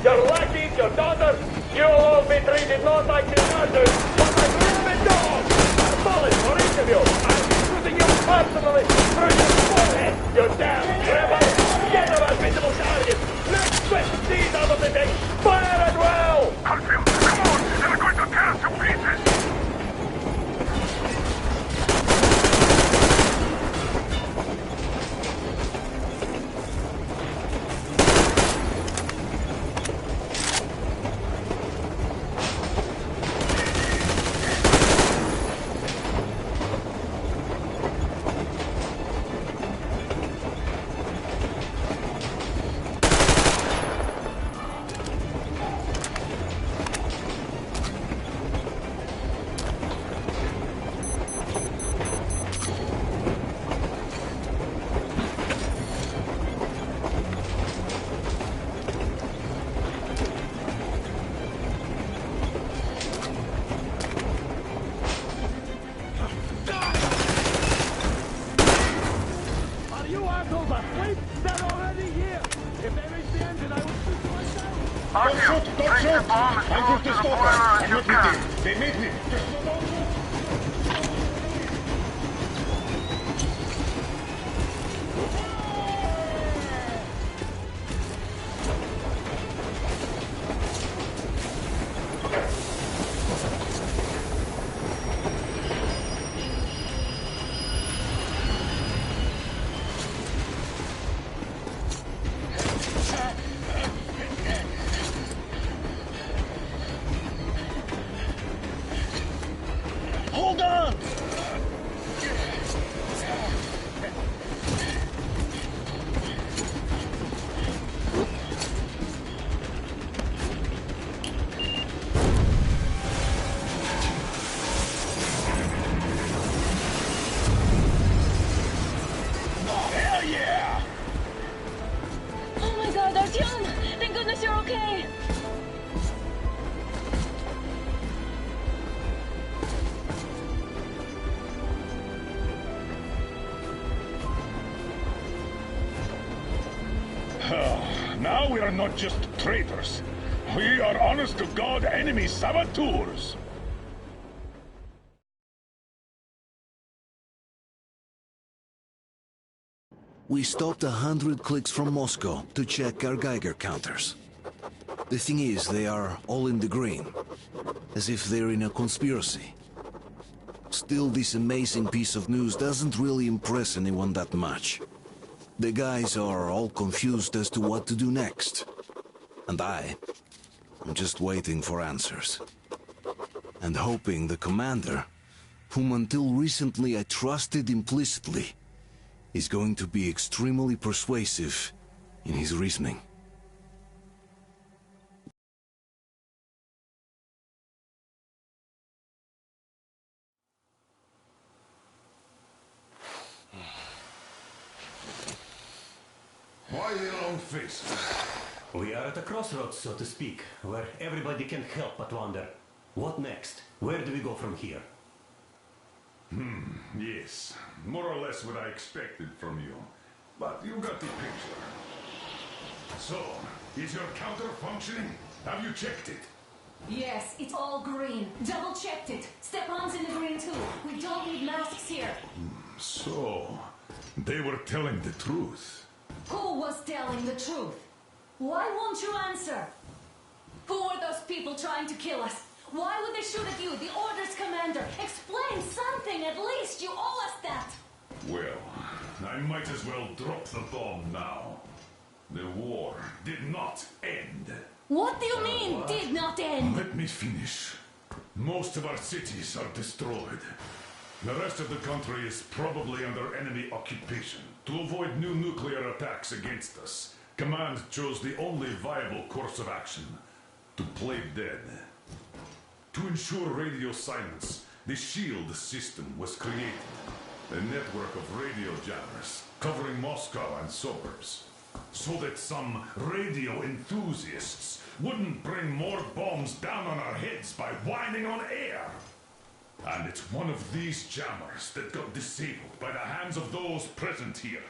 Your lackeys, your daughters, you'll all be treated not like deserters, but like rabid dogs! A bullet for Artyom, Don't bring the shoot! bomb as I'm close going to to the stop boiler them. as I'm you not can. with you. They made me. Just don't. Hold on! Hell yeah! Oh my god, Artyom! Thank goodness you're okay! Now we are not just traitors. We are honest-to-God enemy saboteurs. We stopped 100 clicks from Moscow to check our Geiger counters. The thing is, they are all in the green, as if they're in a conspiracy. Still, this amazing piece of news doesn't really impress anyone that much. The guys are all confused as to what to do next. And I'm just waiting for answers. And hoping the commander, whom until recently I trusted implicitly, is going to be extremely persuasive in his reasoning. Why the long face? We are at a crossroads, so to speak, where everybody can help but wonder. What next? Where do we go from here? Yes, more or less what I expected from you. But you got the picture. So, is your counter functioning? Have you checked it? Yes, it's all green. Double checked it. Stepan's in the green too. We don't need masks here. So, they were telling the truth. Who was telling the truth? Why won't you answer? Who are those people trying to kill us? Why would they shoot at you, the Order's commander? Explain something, at least. You owe us that. Well, I might as well drop the bomb now. The war did not end. What do you mean, did not end? Let me finish. Most of our cities are destroyed. The rest of the country is probably under enemy occupation. To avoid new nuclear attacks against us, Command chose the only viable course of action: to play dead. To ensure radio silence, the SHIELD system was created. A network of radio jammers covering Moscow and suburbs. So that some radio enthusiasts wouldn't bring more bombs down on our heads by whining on air. And it's one of these jammers that got disabled by the hands of those present here.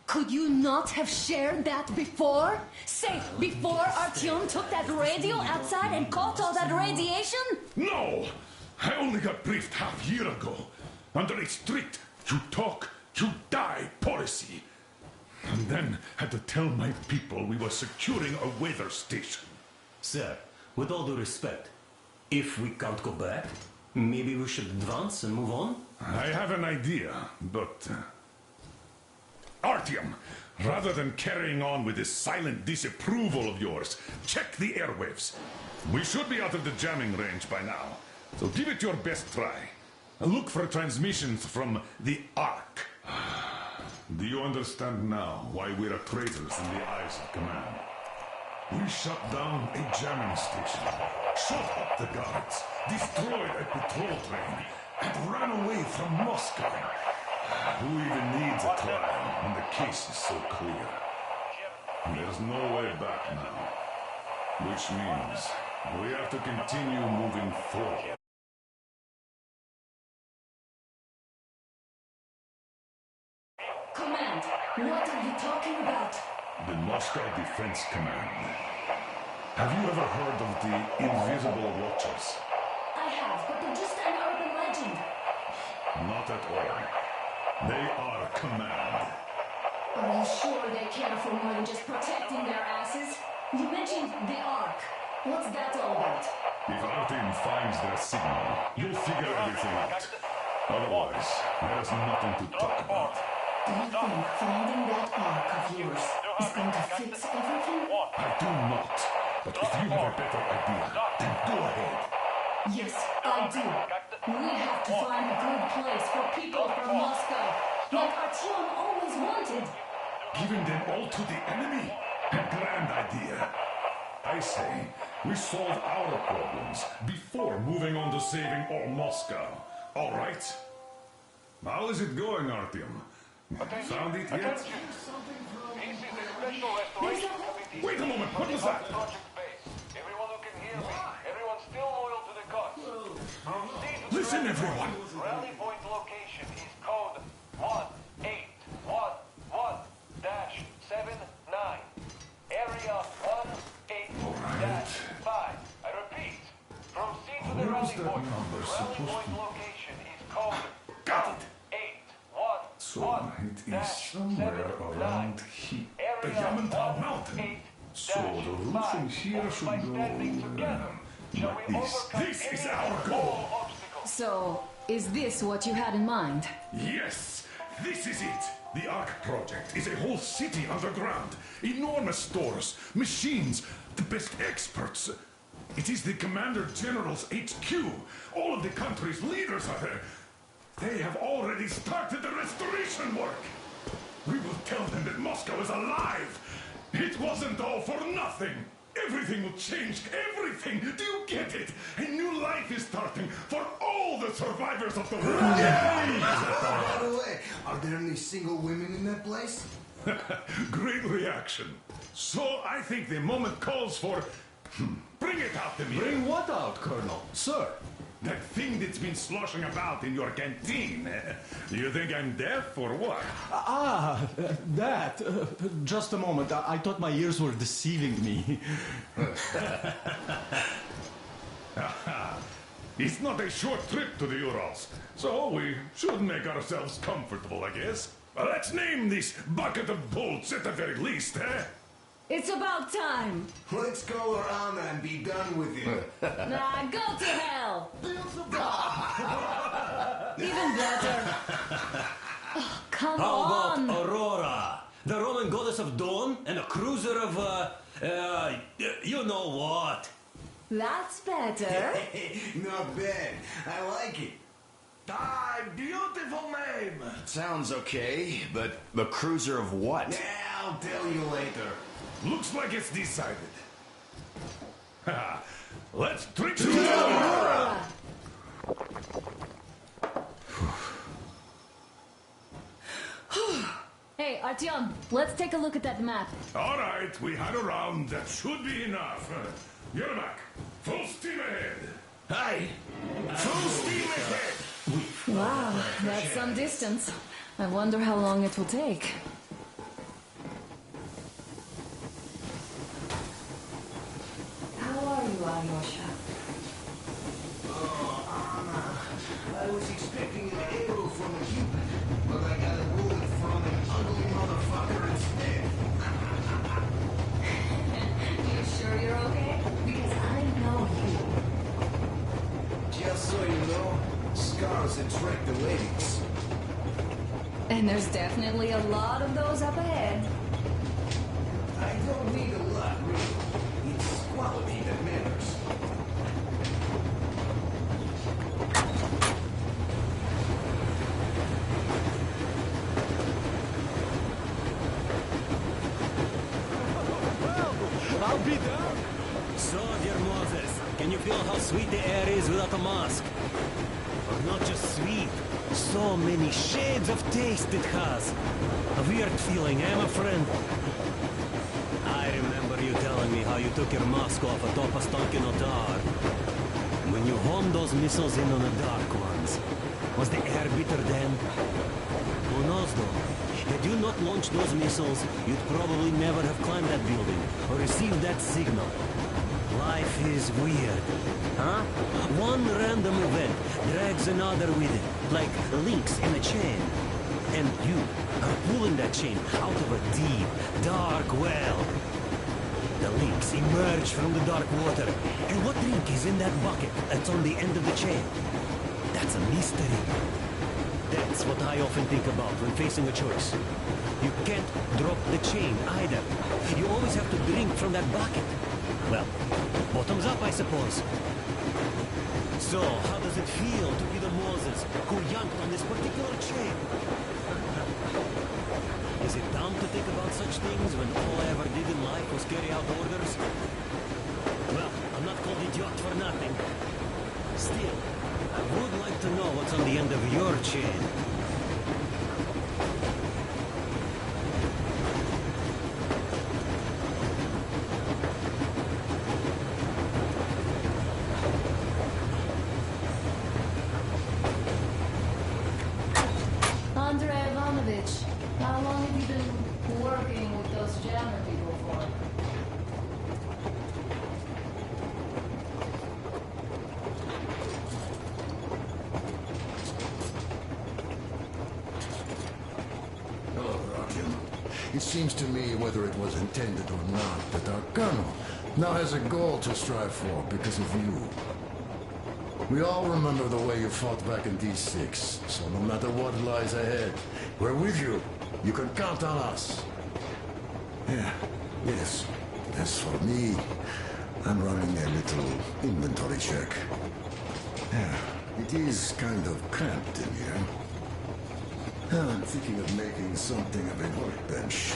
Could you not have shared that before? Say, before Artyom took that radio outside and caught all that radiation? No! I only got briefed half year ago. Under a strict, you talk, you die policy. And then had to tell my people we were securing a weather station. Sir, with all due respect, if we can't go back, maybe we should advance and move on? I have an idea, but... Artyom, rather than carrying on with this silent disapproval of yours, check the airwaves. We should be out of the jamming range by now, so give it your best try. Look for transmissions from the Ark. Do you understand now why we're traitors in the eyes of Command? We shut down a jamming station, shot up the guards, destroyed a patrol train, and ran away from Moscow. Who even needs a trial when the case is so clear? There's no way back now. Which means we have to continue moving forward. Command, what are you talking about? The Moscow Defense Command. Have you ever heard of the Invisible Watchers? I have, but they're just an urban legend. Not at all. They are command. Are you sure they care for more than just protecting their asses? You mentioned the Ark. What's that all about? If our team finds their signal, you'll figure everything out. Otherwise, there's nothing to talk about. Do you think finding that Ark of yours is going to fix everything? I do not. But if you have a better idea, then go ahead. Yes, I do. We have to find a good place for people from Moscow, like Artyom always wanted. Giving them all to the enemy? A grand idea. I say, we solve our problems before moving on to saving all Moscow. All right? How is it going, Artyom? Found it yet? Wait a moment, what was that? Everyone who can hear me, everyone's still loyal to the cause. Listen, everyone. Rally point location is code 1811-79. Area 18-5. I repeat, proceed to the rally point. Rally point location is code Got it. So it is somewhere around here. The Yamantau Mountain. So the route from here should go like this. This is our goal. So, is this what you had in mind? Yes, this is it. The Ark Project is a whole city underground. Enormous stores, machines, the best experts. It is the Commander General's HQ. All of the country's leaders are there. They have already started the restoration work. We will tell them that Moscow is alive. It wasn't all for nothing. Everything will change. Everything. Do you get it? A new life is starting for all the survivors of the war. By the way, are there any single women in that place? Great reaction. So I think the moment calls for... Bring it out to me. Bring what out, Colonel? Sir? That thing that's been sloshing about in your canteen. You think I'm deaf or what? That. Just a moment. I thought my ears were deceiving me. It's not a short trip to the Urals, so we should make ourselves comfortable, I guess. Let's name this bucket of bolts at the very least, eh? It's about time. Let's go around and be done with it. Nah, go to hell. Even better. Oh, come How on. about Aurora? The Roman goddess of dawn and a cruiser of, you know what? That's better. Not bad. I like it. Beautiful name. Sounds okay, but the cruiser of what? Yeah, I'll tell you later. Looks like it's decided. Let's drink to Aurora! Hey, Artyom, let's take a look at that map. All right, we had a round. That should be enough. Yermak, full steam ahead. Hi. Full steam ahead. Wow, that's some distance. I wonder how long it will take. How are you, Alyosha? Oh, Anna. I was expecting an arrow from a human, but I got a bullet from an ugly motherfucker instead. You sure you're okay? Because I know you. Just so you know, scars attract the ladies. And there's definitely a lot of those up ahead. I don't need a lot, really. It's quality that matters. I'll be down. So, dear Moses, can you feel how sweet the air is without a mask? Or not just sweet, so many shades of taste it has. A weird feeling, eh, my friend? I remember you telling me how you took your mask off atop a Stankino Tower. When you homed those missiles in on the Dark Ones, was the air bitter then? Who knows though? Had you not launched those missiles, you'd probably never have climbed that building or received that signal. Life is weird, huh? One random event drags another with it, like links in a chain. And you are pulling that chain out of a deep, dark well. The links emerge from the dark water. And what link is in that bucket that's on the end of the chain? That's a mystery. That's what I often think about when facing a choice. You can't drop the chain either. You always have to drink from that bucket. Well, bottoms up, I suppose. So, how does it feel to be the Moses who yanked on this particular chain? Is it dumb to think about such things when all I ever did in life was carry out orders? Well, I'm not called idiot for nothing. Still, I would like to know what's on the end of your chain. Andrei Ivanovich, how long have you been working with those jammer people for? Hello, Artyom. It seems to me, whether it was intended or not, that our colonel now has a goal to strive for because of you. We all remember the way you fought back in D6, so no matter what lies ahead, we're with you. You can count on us. Yeah, yes. As for me, I'm running a little inventory check. Yeah, it is kind of cramped in here. I'm thinking of making something of a workbench.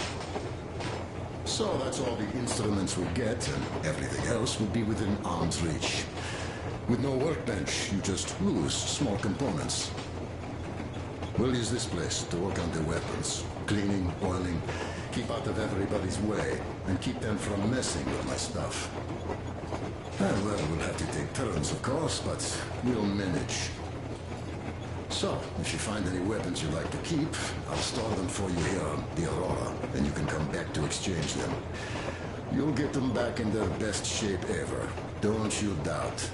So that's all the instruments we get, and everything else will be within arm's reach. With no workbench, you just lose small components. We'll use this place to work on the weapons. Cleaning, oiling, keep out of everybody's way, and keep them from messing with my stuff. Well, we'll have to take turns, of course, but we'll manage. So, if you find any weapons you'd like to keep, I'll store them for you here on the Aurora, and you can come back to exchange them. You'll get them back in their best shape ever. Don't you doubt.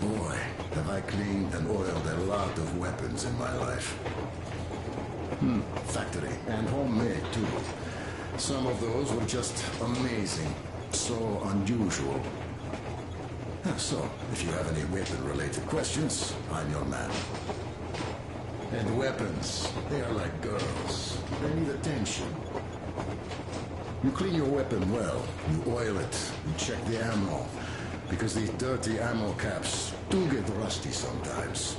Boy, have I cleaned and oiled a lot of weapons in my life. Factory and homemade, too. Some of those were just amazing. So unusual. So, if you have any weapon-related questions, I'm your man. And weapons, they are like girls. They need attention. You clean your weapon well, you oil it, you check the ammo, because these dirty ammo caps do get rusty sometimes.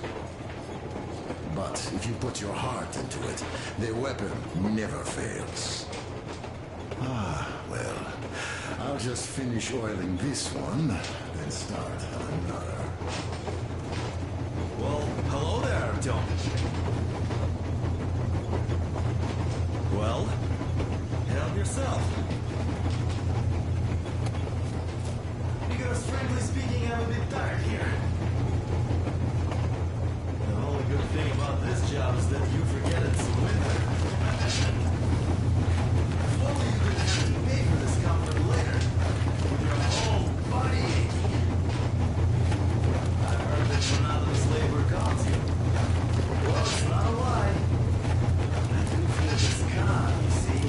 But if you put your heart into it, the weapon never fails. Well, I'll just finish oiling this one, then start another. Well, hello there, Artyom. Well, help yourself. Because frankly speaking, I'm a bit tired here. The only good thing about this job is that you forget it's winter. If only you didn't have to pay for this comfort later. With your whole body aching. I've heard that monotonous labor calms you. Well, it's not a lie. I do feel this calm, you see.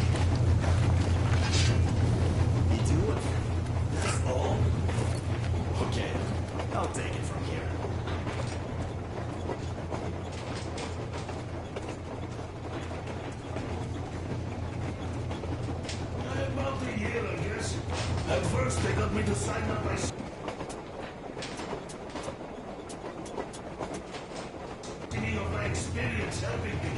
Me too? That's all? Okay, I'll take it from here. About a year, I guess. At first, they got me to sign up my... Thinking of my experience helping people.